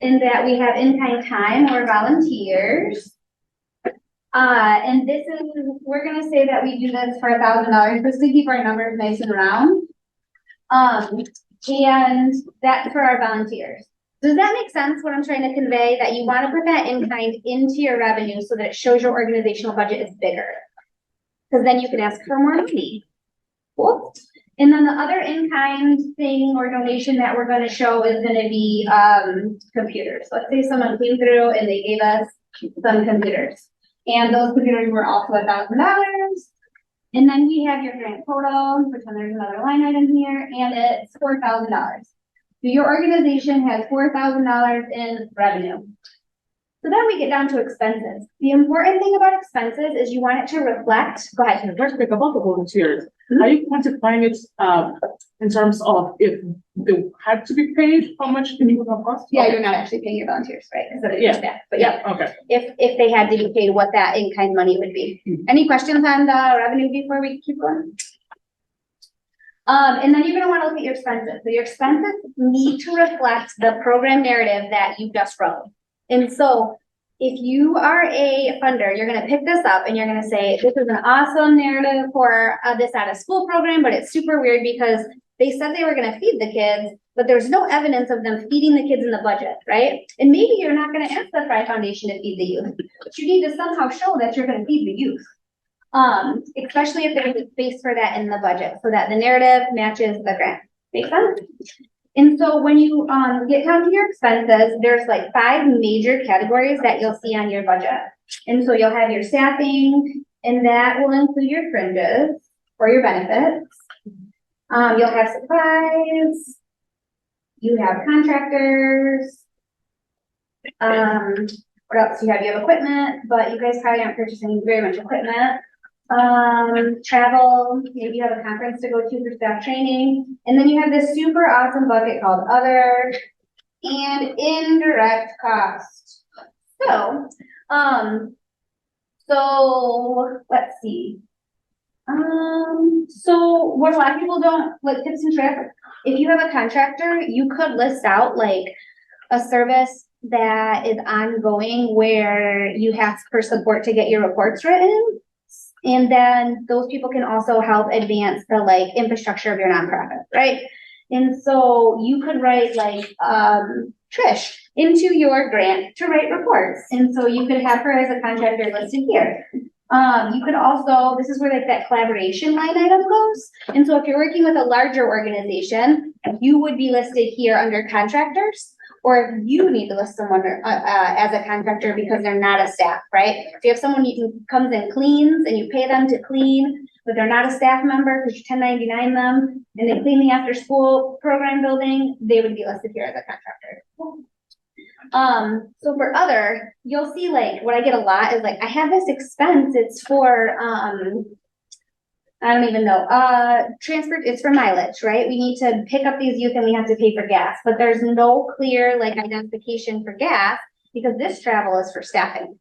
and that we have in kind time or volunteers. And this is, we're gonna say that we do this for $1,000 just to keep our numbers nice and round. And that's for our volunteers. Does that make sense, what I'm trying to convey? That you want to put that in kind into your revenue so that it shows your organizational budget is bigger. Because then you can ask for more money. Cool. And then the other in-kind thing or donation that we're going to show is going to be computers. Let's say someone came through and they gave us some computers. And those computers were also $1,000. And then we have your grant total, pretend there's another line item here, and it's $4,000. So your organization has $4,000 in revenue. So then we get down to expenses. The important thing about expenses is you want it to reflect, go ahead. Let's pick about the volunteers. Are you quantifying it in terms of if they had to be paid, how much it would have cost? Yeah, you're not actually paying your volunteers, right? Because Yeah. staff. But yeah, Okay. if they had to be paid, what that in-kind money would be. Any questions on the revenue before we keep going? And then you're gonna wanna look at your expenses. So your expenses need to reflect the program narrative that you just wrote. And so if you are a funder, you're gonna pick this up and you're gonna say, this is an awesome narrative for this out of school program, but it's super weird because they said they were gonna feed the kids, but there's no evidence of them feeding the kids in the budget, right? And maybe you're not gonna ask the Thrive Foundation to feed the youth, but you need to somehow show that you're gonna feed the youth. Especially if there's a space for that in the budget, so that the narrative matches the grant. Make sense? And so when you get down to your expenses, there's like 5 major categories that you'll see on your budget. And so you'll have your staffing, and that will include your fringes or your benefits. You'll have supplies. You have contractors. What else do you have? You have equipment, but you guys probably aren't purchasing very much equipment. Travel, maybe you have a conference to go to for staff training. And then you have this super awesome bucket called other and indirect cost. So let's see. So what a lot of people don't, like, tips and tricks, if you have a contractor, you could list out like a service that is ongoing where you ask for support to get your reports written. And then those people can also help advance the like infrastructure of your nonprofit, right? And so you could write like Trish into your grant to write reports. And so you could have her as a contractor listed here. You could also, this is where like that collaboration line item goes. And so if you're working with a larger organization, you would be listed here under contractors. Or if you need to list someone as a contractor because they're not a staff, right? If you have someone who comes and cleans and you pay them to clean, but they're not a staff member because you 1099 them and they clean the after school program building, they would be listed here as a contractor. So for other, you'll see like what I get a lot is like, I have this expense, it's for, I don't even know, transport, it's for mileage, right? We need to pick up these youth and we have to pay for gas, but there's no clear like identification for gas because this travel is for staffing.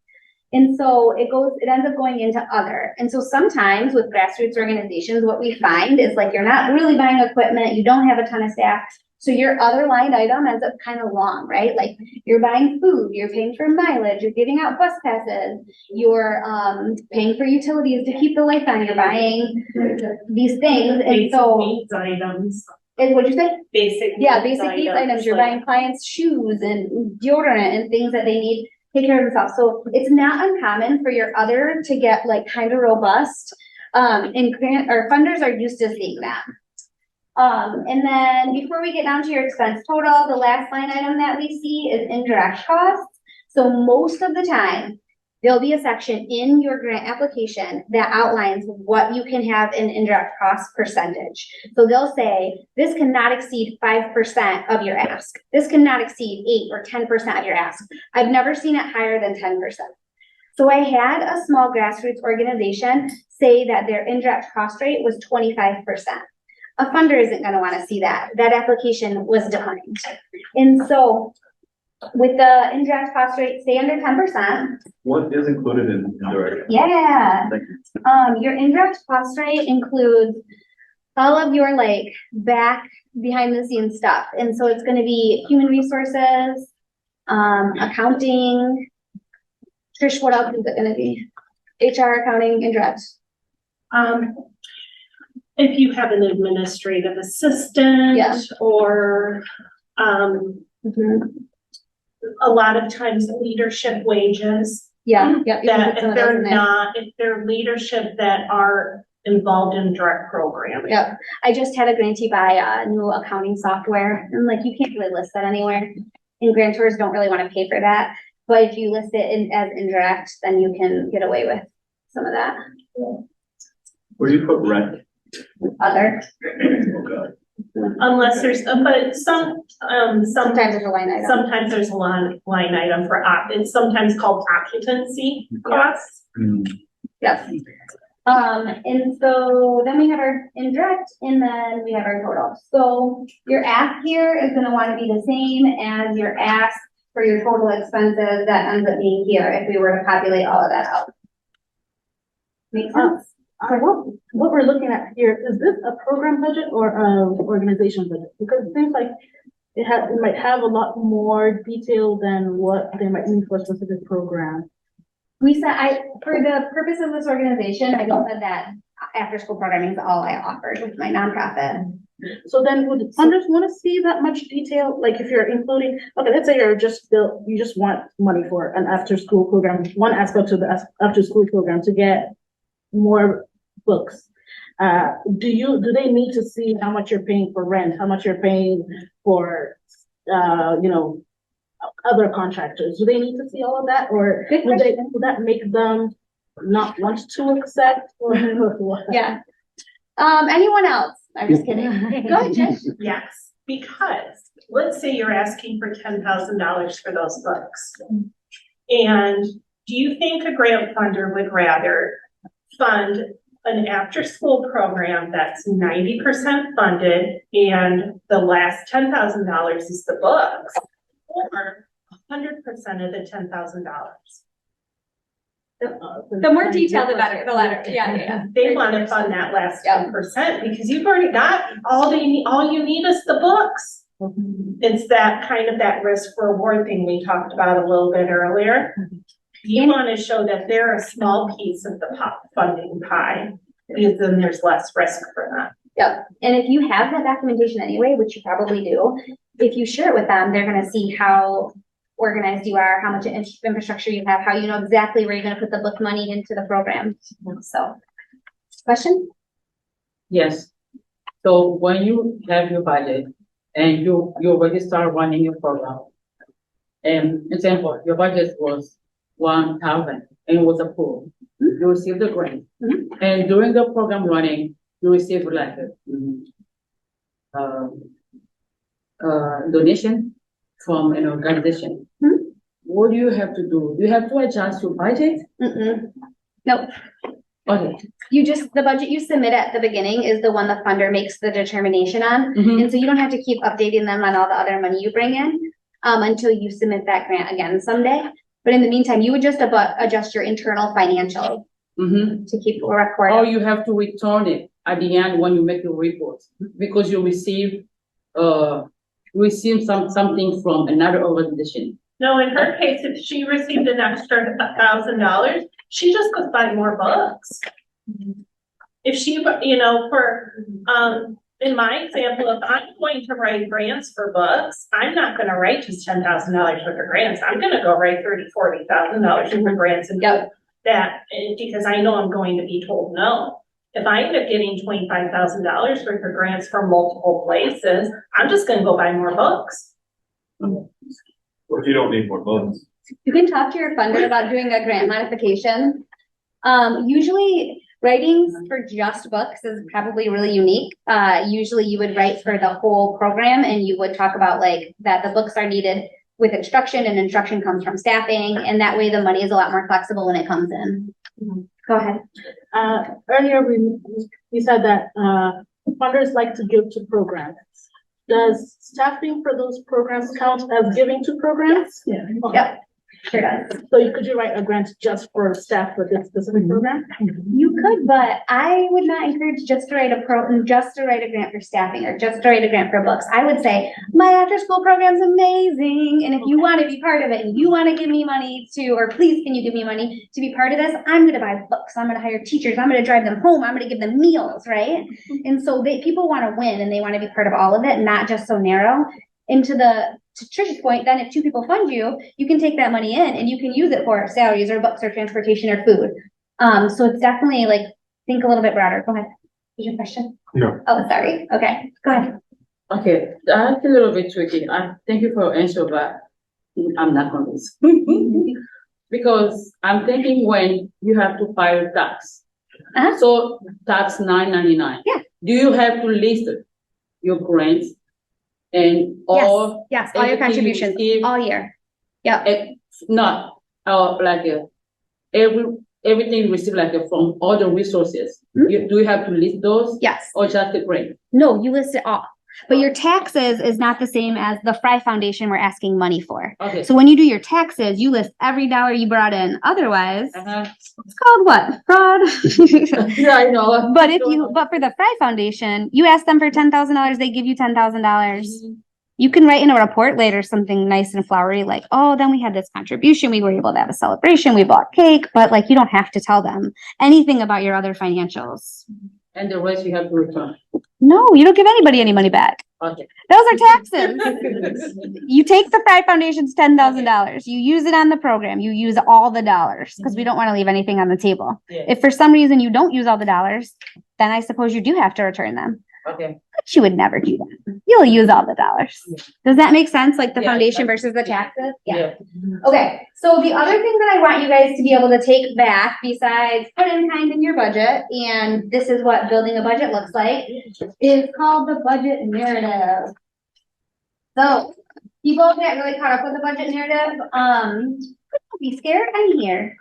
And so it ends up going into other. And so sometimes with grassroots organizations, what we find is like, you're not really buying equipment, you don't have a ton of staff. So your other line item ends up kind of long, right? Like you're buying food, you're paying for mileage, you're giving out bus passes, you're paying for utilities to keep the lights on, you're buying these things. And so needs items. And what'd you say? Basic. Basic needs items. You're buying clients shoes and deodorant and things that they need to take care of themselves. So it's not uncommon for your other to get like kind of robust. And grant or funders are used to seeing that. And then before we get down to your expense total, the last line item that we see is indirect costs. So most of the time, there'll be a section in your grant application that outlines what you can have in indirect cost percentage. So they'll say, this cannot exceed 5% of your ask. This cannot exceed 8 or 10% of your ask. I've never seen it higher than 10%. So I had a small grassroots organization say that their indirect cost rate was 25%. A funder isn't going to want to see that. That application was declined. And so with the indirect cost rate, stay under 10%. What is included in indirect? Yeah. Your indirect cost rate includes all of your like behind the scenes stuff. And so it's going to be human resources, accounting. Trish, what else is it going to be? HR, accounting, indirect. If you have an administrative assistant or, a lot of times leadership wages. That if they're leadership that are involved in direct programming. I just had a grantee buy a new accounting software and like, you can't really list that anywhere. And grantors don't really want to pay for that. But if you list it as indirect, then you can get away with some of that. Where do you put rent? Other. Unless there's, but sometimes there's a line item. Sometimes there's a line item for it's sometimes called occupancy costs. Yes. And so then we have our indirect and then we have our total. So your ask here is going to want to be the same as your ask for your total expenses that ends up being here if we were to populate all of that out. Make sense? What we're looking at here, is this a program budget or an organization budget? Because it seems like it might have a lot more detail than what they might need for a specific program. We said, for the purpose of this organization, I just said that after school programming is all I offered with my nonprofit. So then would funders want to see that much detail? Like if you're including, okay, let's say you just want money for an after school program, one aspect of the after school program to get more books. Do they need to see how much you're paying for rent, how much you're paying for, other contractors? Do they need to see all of that, or would that make them not want to accept, or what? Yeah. Anyone else? I'm just kidding. Go ahead, Jen. Yes, because let's say you're asking for $10,000 for those books. And do you think a grant funder would rather fund an after-school program that's 90% funded and the last $10,000 is the books, or 100% of the $10,000? The more detailed, the better, the latter. Yeah. They want to fund that last 10% because you've already got all you need is the books. It's that kind of that risk reward thing we talked about a little bit earlier. You want to show that they're a small piece of the funding pie, because then there's less risk for them. Yep. And if you have that documentation anyway, which you probably do, if you share it with them, they're going to see how organized you are, how much infrastructure you have, how you know exactly where you're going to put the book money into the program. So, question? Yes. So when you have your budget and you already start running your program, example, your budget was 1,000 and it was approved. You received the grant, and during the program running, you receive like donation from an organization. What do you have to do? Do you have to adjust your budget? Nope. Okay. The budget you submit at the beginning is the one the funder makes the determination on. And so you don't have to keep updating them on all the other money you bring in until you submit that grant again someday. But in the meantime, you would just adjust your internal financial to keep a record. Or you have to return it at the end when you make your report, because you receive something from another organization. No, in her case, if she received an extra $1,000, she just goes buy more books. If she, in my example, if I'm going to write grants for books, I'm not going to write just $10,000 worth of grants. I'm going to go write $30,000, $40,000 worth of grants and do that, because I know I'm going to be told no. If I end up getting $25,000 worth of grants from multiple places, I'm just going to go buy more books. What if you don't need more books? You can talk to your funder about doing a grant modification. Usually writing for just books is probably really unique. Usually you would write for the whole program, and you would talk about like that the books are needed with instruction, and instruction comes from staffing, and that way the money is a lot more flexible when it comes in. Go ahead. Earlier we said that funders like to give to programs. Does staffing for those programs count as giving to programs? Yeah. Yep. Sure does. So could you write a grant just for staff for this specific program? You could, but I would not encourage just to write a grant for staffing or just to write a grant for books. I would say my after school program's amazing, and if you want to be part of it and you want to give me money or please can you give me money to be part of this, I'm going to buy books, I'm going to hire teachers, I'm going to drive them home, I'm going to give them meals, right? And so people want to win and they want to be part of all of it, not just so narrow. And to Trish's point, then if two people fund you, you can take that money in and you can use it for salaries or books or transportation or food. So it's definitely like, think a little bit broader. Go ahead. Is your question? No. Oh, sorry. Okay, go ahead. Okay, that's a little bit tricky. Thank you for your answer, but I'm not convinced. Because I'm thinking when you have to file tax. So tax $9.99. Yeah. Do you have to list your grants and all? Yes, all your contributions all year. Yeah. Not everything received from all the resources. Do you have to list those? Yes. Or just the grant? No, you list it all. But your taxes is not the same as the Fry Foundation we're asking money for. Okay. So when you do your taxes, you list every dollar you brought in. Otherwise, it's called what? Fraud. Yeah, I know. But for the Fry Foundation, you ask them for $10,000, they give you $10,000. You can write in a report later something nice and flowery like, oh, then we had this contribution, we were able to have a celebration, we bought cake, but like you don't have to tell them anything about your other financials. And the rest you have to return. No, you don't give anybody any money back. Okay. Those are taxes. You take the Fry Foundation's $10,000. You use it on the program. You use all the dollars because we don't want to leave anything on the table. Yeah. If for some reason you don't use all the dollars, then I suppose you do have to return them. Okay. But you would never do that. You'll use all the dollars. Does that make sense? Like the Yeah. foundation versus the taxes? Okay, so the other thing that I want you guys to be able to take back, besides put in kind in your budget, and this is what building a budget looks like, is called the budget narrative. So, people get really caught up with the budget narrative, don't be scared, I'm here.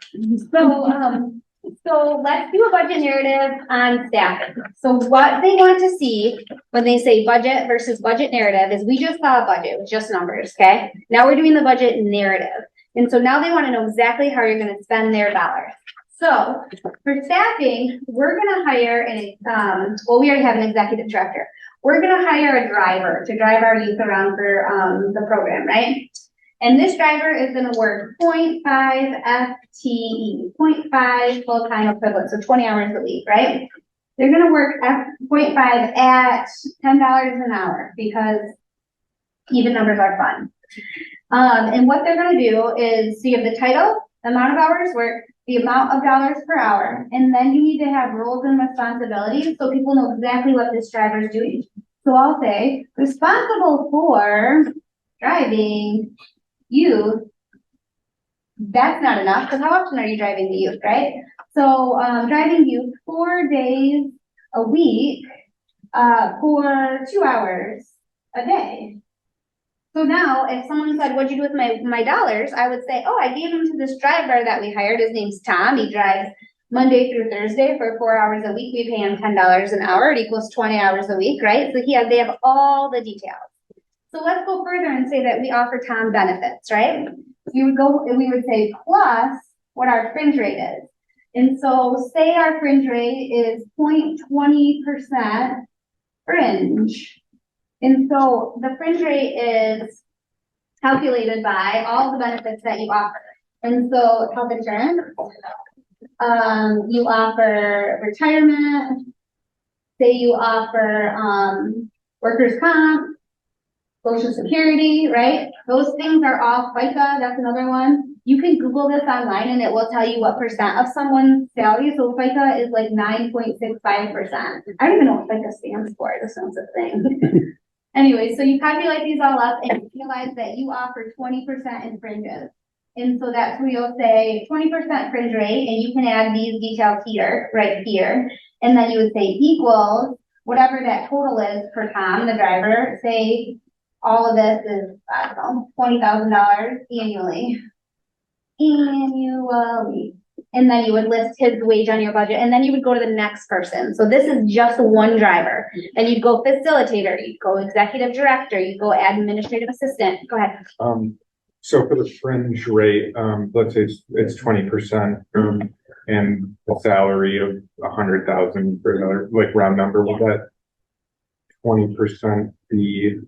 So let's do a budget narrative on staffing. So what they want to see when they say budget versus budget narrative is we just saw a budget with just numbers, okay? Now we're doing the budget narrative. And so now they want to know exactly how you're going to spend their dollars. So for staffing, we're going to hire well, we already have an executive director. We're going to hire a driver to drive our youth around for the program, right? And this driver is going to work 0.5 FTE, 0.5 full-time equivalent, so 20 hours a week, right? They're going to work 0.5 at $10 an hour because even numbers are fun. And what they're going to do is, so you have the title, the amount of hours worked, the amount of dollars per hour, and then you need to have roles and responsibilities so people know exactly what this driver is doing. So I'll say, responsible for driving youth. That's not enough, because how often are you driving the youth, right? So driving youth 4 days a week for 2 hours a day. So now, if someone said, what'd you do with my dollars? I would say, oh, I gave them to this driver that we hired. His name's Tom. He drives Monday through Thursday for 4 hours a week. We pay him $10 an hour. It equals 20 hours a week, right? So they have all the details. So let's go further and say that we offer Tom benefits, right? We would say plus what our fringe rate is. And so say our fringe rate is 0.20% fringe. And so the fringe rate is calculated by all the benefits that you offer. And so health insurance, you offer retirement, say you offer workers' comp, Social Security, right? Those things are all FICA, that's another one. You can Google this online and it will tell you what percent of someone's salary. So FICA is like 9.65%. I don't even know what FICA stands for. This sounds a thing. Anyway, so you calculate these all up and you realize that you offer 20% in fringes. And so that's where you'll say 20% fringe rate, and you can add these details here, right here. And then you would say equals whatever that total is for Tom, the driver. Say all of this is, I don't know, $20,000 annually. And then you would list his wage on your budget, and then you would go to the next person. So this is just one driver. Then you'd go facilitator, you'd go executive director, you'd go administrative assistant. Go ahead. So for the fringe rate, let's say it's 20%, and the salary of 100,000 for another, like round number, would that 20% be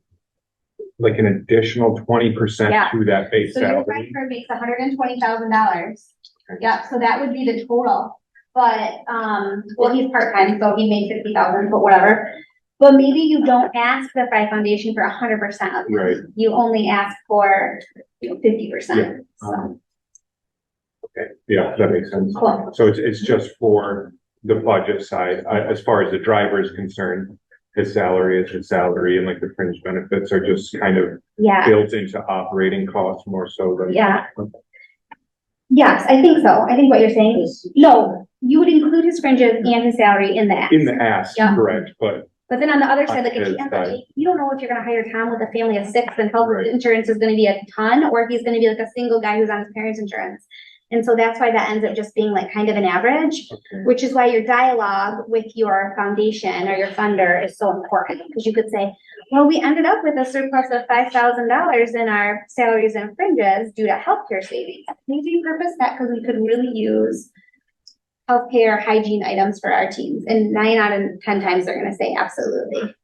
like an additional 20% to that base So your salary? driver makes $120,000. Yep, so that would be the total. But, well, he's part-time, so he made 50,000, but whatever. But maybe you don't ask the Fry Foundation for 100% of it. Right. You only ask for 50%. So, Okay, yeah, that makes sense. Cool. So it's just for the budget side, as far as the driver is concerned, his salary is his salary, and like the fringe benefits are just kind of yeah, built into operating costs more so than. yeah. Yes, I think so. I think what you're saying is, no, you would include his fringes and his salary in the ask. In the ask, Yeah. correct, but But then on the other side, like if his side. you don't know if you're gonna hire Tom with a family of 6 and health insurance is gonna be a ton, or if he's gonna be like a single guy who's on his parents' insurance. And so that's why that ends up just being like kind of an average, which is why your dialogue with your foundation or your funder is so important. Because you could say, well, we ended up with a surplus of $5,000 in our salaries and fringes due to healthcare savings. Maybe repurpose that because we could really use healthcare hygiene items for our teams. And 9 out of 10 times they're gonna say absolutely.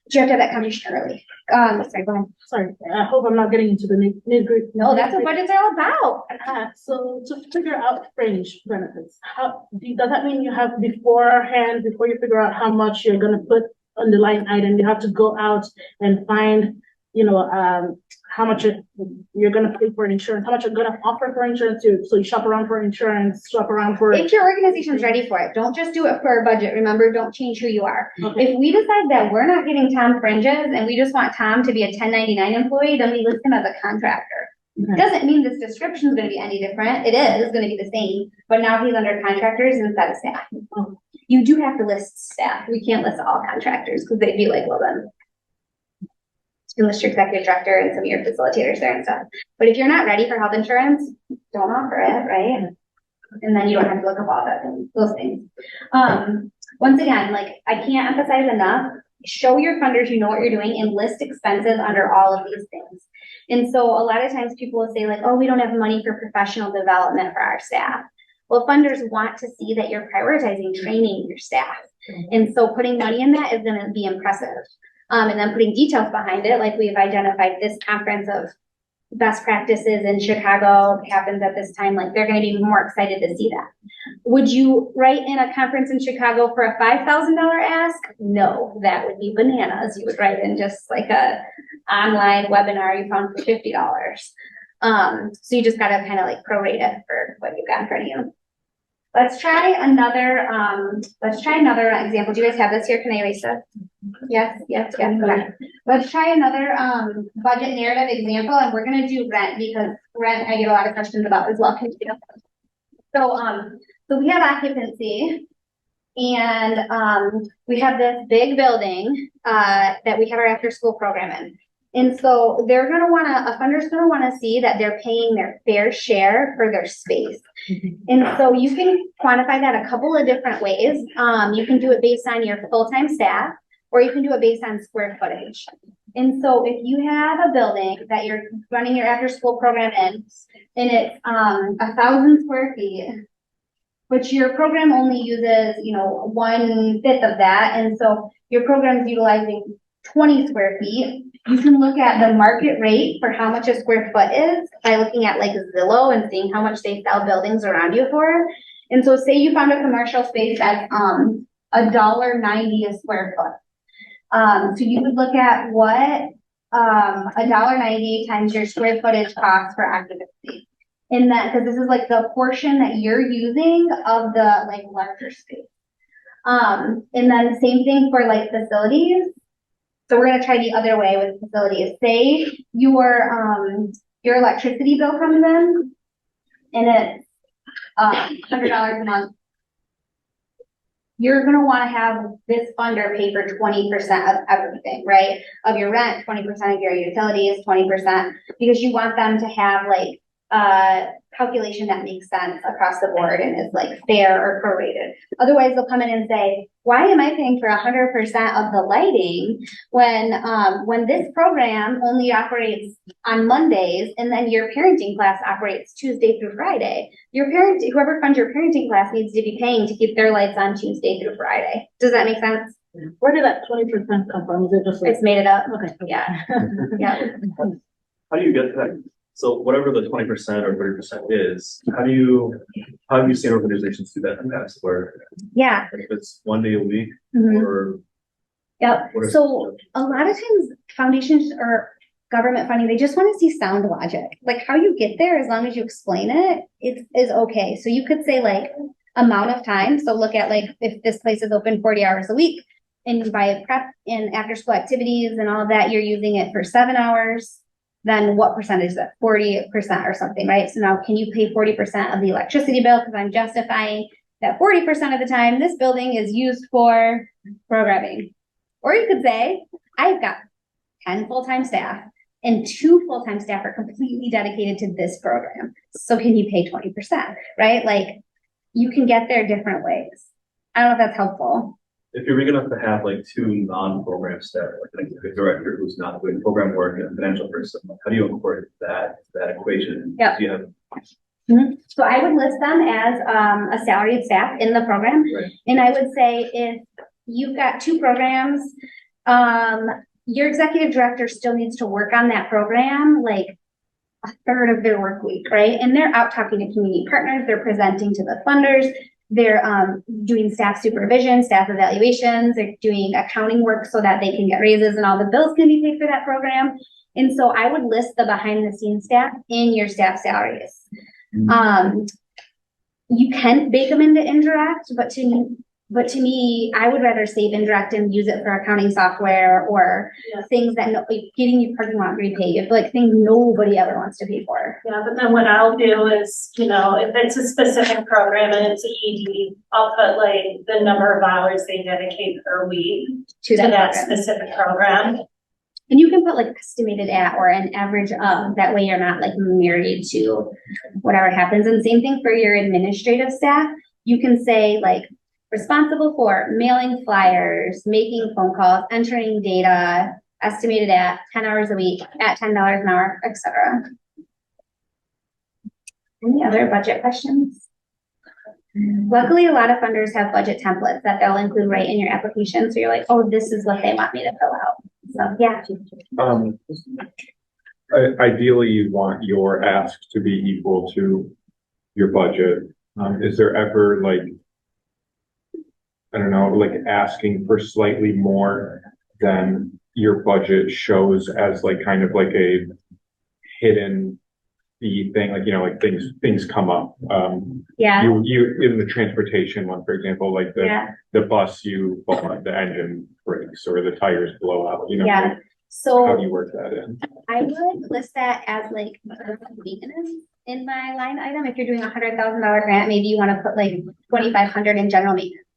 But you have to have that conversation early. Sorry, go ahead. Sorry, I hope I'm not getting into the nitty-gritty. No, that's what budgets are all about. So to figure out fringe benefits, does that mean you have beforehand, before you figure out how much you're gonna put on the line item, you have to go out and find, how much you're gonna pay for insurance, how much you're gonna offer for insurance too. So you shop around for insurance, shop around for. If your organization's ready for it, don't just do it for a budget. Remember, don't change who you are. Okay. If we decide that we're not getting Tom fringes and we just want Tom to be a 1099 employee, then we list him as a contractor. Okay. Doesn't mean this description is gonna be any different. It is gonna be the same, but now he's under contractors instead of staff. You do have to list staff. We can't list all contractors because they'd be like, well then. You list your executive director and some of your facilitators there and stuff. But if you're not ready for health insurance, don't offer it, right? And then you don't have to look up all those things. Once again, like I can't emphasize enough, show your funders you know what you're doing and list expenses under all of these things. And so a lot of times people will say like, oh, we don't have money for professional development for our staff. Well, funders want to see that you're prioritizing training your staff. And so putting money in that is going to be impressive. And then putting details behind it, like we've identified this conference of best practices in Chicago happens at this time, like they're going to be more excited to see that. Would you write in a conference in Chicago for a $5,000 ask? No, that would be bananas. You would write in just like a online webinar you found for $50. So you just got to kind of like prorate it for what you've got in front of you. Let's try another example. Do you guys have this here? Can I erase this? Yes. Okay. Let's try another budget narrative example, and we're gonna do rent because rent I get a lot of questions about as well. So we have occupancy, and we have this big building that we have our after school program in. And so a funder's gonna wanna see that they're paying their fair share for their space. And so you can quantify that a couple of different ways. You can do it based on your full-time staff, or you can do it based on square footage. And so if you have a building that you're running your after-school program in, and it's 1,000 square feet, but your program only uses, 1/5 of that, and so your program is utilizing 20 square feet, you can look at the market rate for how much a square foot is by looking at like Zillow and seeing how much they sell buildings around you for. And so say you found a commercial space at $1.90 a square foot. So you would look at what $1.90 times your square footage cost for occupancy. And that, because this is like the portion that you're using of the like larger space. And then same thing for like facilities. So we're gonna try the other way with facilities. Say your electricity bill comes in and it's $100 a month. You're gonna wanna have this funder pay for 20% of everything, right? Of your rent, 20% of your utilities, 20%, because you want them to have like calculation that makes sense across the board and is like fair or prorated. Otherwise, they'll come in and say, why am I paying for 100% of the lighting when this program only operates on Mondays and then your parenting class operates Tuesday through Friday? Whoever funds your parenting class needs to be paying to keep their lights on Tuesday through Friday. Does that make sense? Where did that 20% come from? Is it just like? It's made it up. Okay. Yeah. Yeah. How do you get that? So whatever the 20% or 30% is, how have you seen organizations do that in the past where? Yeah. If it's one day a week Mhm. or? Yep. What are So a lot of times foundations or government funding, they just want to see sound logic. Like how you get there, as long as you explain it, it is okay. So you could say like amount of time. So look at like if this place is open 40 hours a week and by prep and after school activities and all of that, you're using it for 7 hours. Then what percentage is that? 40% or something, right? So now can you pay 40% of the electricity bill? Because I'm justifying that 40% of the time this building is used for programming. Or you could say, I've got 10 full-time staff and 2 full-time staff are completely dedicated to this program. So can you pay 20%, right? Like you can get there different ways. I don't know if that's helpful. If you're big enough to have like 2 non-program staff, like a director who's not doing program work and a financial person, how do you incorporate that equation? Yeah. Do you have? Mm-hmm. So I would list them as a salaried staff in the program. Right. And I would say if you've got 2 programs, your executive director still needs to work on that program like a third of their work week, right? And they're out talking to community partners, they're presenting to the funders, they're doing staff supervision, staff evaluations, they're doing accounting work so that they can get raises and all the bills can be paid for that program. And so I would list the behind the scenes staff in your staff salaries. You can bake them into indirect, but to me, I would rather save indirect and use it for accounting software or things that like getting your parking lot repaid, like things nobody ever wants to pay for. Yeah, but then what I'll do is, you know, if it's a specific program and it's ED, I'll put like the number of hours they dedicate per week to that program. specific program. And you can put like estimated at or an average of, that way you're not like married to whatever happens. And same thing for your administrative staff. You can say like responsible for mailing flyers, making phone calls, entering data, estimated at 10 hours a week, at $10 an hour, etc. Any other budget questions? Luckily, a lot of funders have budget templates that they'll include right in your application. So you're like, oh, this is what they want me to fill out. So yeah. Ideally, you want your ask to be equal to your budget. Is there ever like, I don't know, like asking for slightly more than your budget shows as like kind of like a hidden fee thing, like, you know, like things come up. Yeah. You in the transportation one, for example, like the bus, you the engine breaks or the tires blow out, you know. Yeah. Like, so how do you work that in? I would list that as like maintenance in my line item. If you're doing $100,000 grant, maybe you want to put like 2,500 in general maintenance.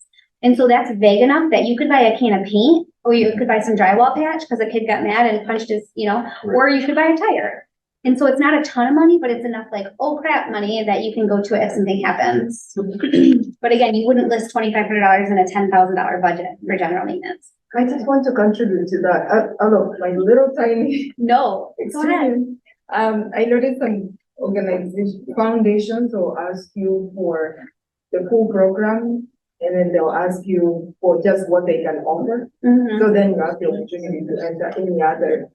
And so that's vague enough that you could buy a can of paint, or you could buy some drywall patch because a kid got mad and punched his, you know, or you could buy a tire. And so it's not a ton of money, but it's enough like, oh crap, money that you can go to if something happens. But again, you wouldn't list $2,500 in a $10,000 budget for general maintenance. I just want to contribute to that. I know, my little tiny. No, go ahead. I noticed some organization foundations will ask you for the full program, and then they'll ask you for just what they can offer. So then you have the opportunity to enter any other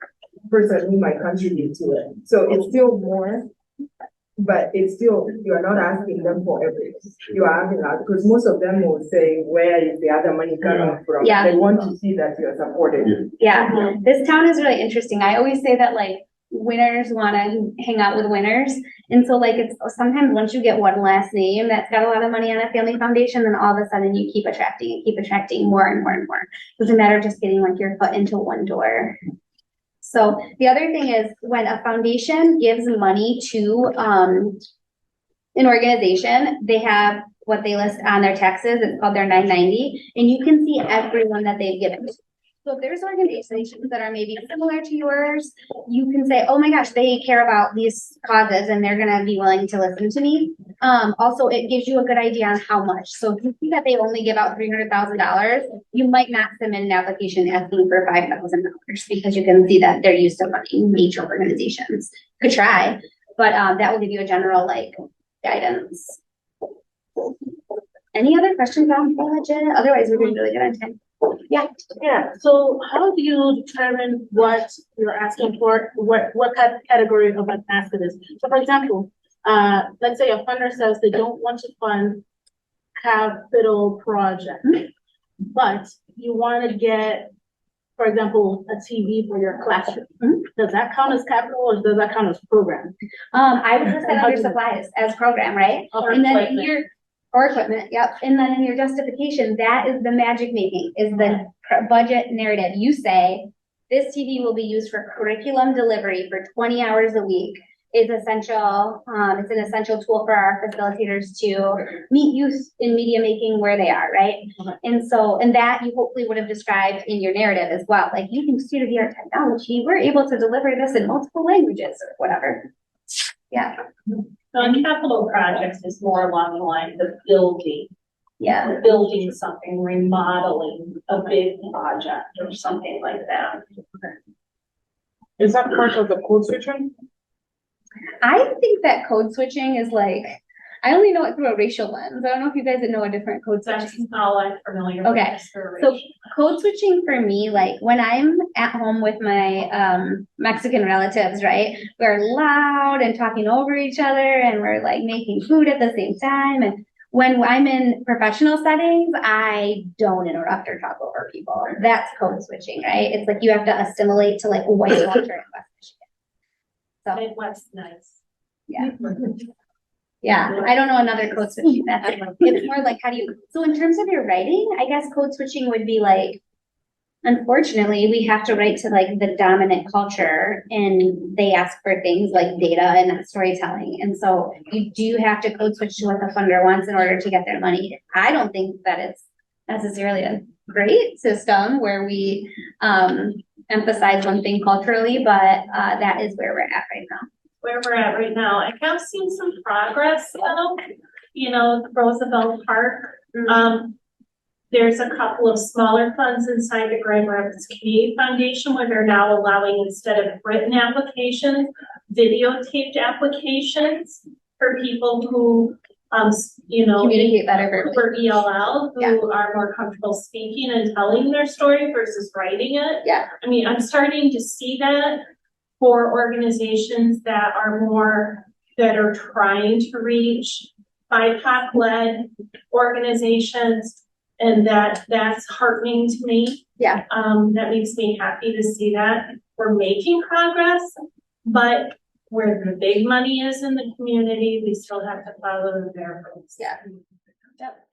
person who might contribute to it. So it's still more, but it's still, you are not asking them for everything. You are asking that because most of them will say, where is the other money coming from? Yeah. They want to see that you are supported. Yeah, this town is really interesting. I always say that like winners want to hang out with winners. And so like it's sometimes once you get one last name that's got a lot of money on a family foundation, then all of a sudden you keep attracting more and more and more. It doesn't matter just getting like your foot into one door. So the other thing is when a foundation gives money to an organization, they have what they list on their taxes. It's called their 990, and you can see everyone that they've given to. So if there's organizations that are maybe similar to yours, you can say, oh my gosh, they care about these causes and they're going to be willing to listen to me. Also, it gives you a good idea on how much. So if you see that they only give out $300,000, you might not submit an application asking for $5,000 because you can see that they're used to funding major organizations. Could try, but that will give you a general like guidance. Any other questions on budget? Otherwise, we're doing really good on time. Yeah. So how do you determine what you're asking for, what category of an ask it is? So for example, let's say a funder says they don't want to fund capital project, but you want to get, for example, a TV for your classroom. Does that count as capital or does that count as program? I would list that under supplies as program, right? And then in your or equipment, yep. And then in your justification, that is the magic making, is the budget narrative. You say, this TV will be used for curriculum delivery for 20 hours a week. Is essential. It's an essential tool for our facilitators to meet youth in media making where they are, right? And so, and that you hopefully would have described in your narrative as well. Like using state-of-the-art technology, we're able to deliver this in multiple languages or whatever. Yeah. So in capital projects is more along the lines of building. Yeah. Building something, remodeling a big project or something like that. Is that part of the code switching? I think that code switching is like, I only know it through a racial lens. I don't know if you guys know a different code switching. That's all I'm familiar with. Okay, so code switching for me, like when I'm at home with my Mexican relatives, right? We're loud and talking over each other and we're like making food at the same time. And When I'm in professional settings, I don't interrupt or talk over people. That's code switching, right? It's like you have to assimilate to like white culture in West Michigan. So, Midwest, nice. yeah. Yeah, I don't know another code switching method. It's more like, how do you, so in terms of your writing, I guess code switching would be like, unfortunately, we have to write to like the dominant culture and they ask for things like data and storytelling. And so you do have to code switch to what the funder wants in order to get their money. I don't think that it's necessarily a great system where we emphasize one thing culturally, but that is where we're at right now. Where we're at right now. I have seen some progress though, you know, Roosevelt Park. There's a couple of smaller funds inside the Grand Rapids Community Foundation where they're now allowing, instead of written applications, videotaped applications for people who, you know, Communicate better for ELL, who are more comfortable speaking and telling their story versus writing it. Yeah. I mean, I'm starting to see that for organizations that are more, that are trying to reach BIPOC-led organizations. And that's heartening to me. Yeah. That makes me happy to see that we're making progress, but where the big money is in the community, we still have to follow their rules. Yeah. Yep.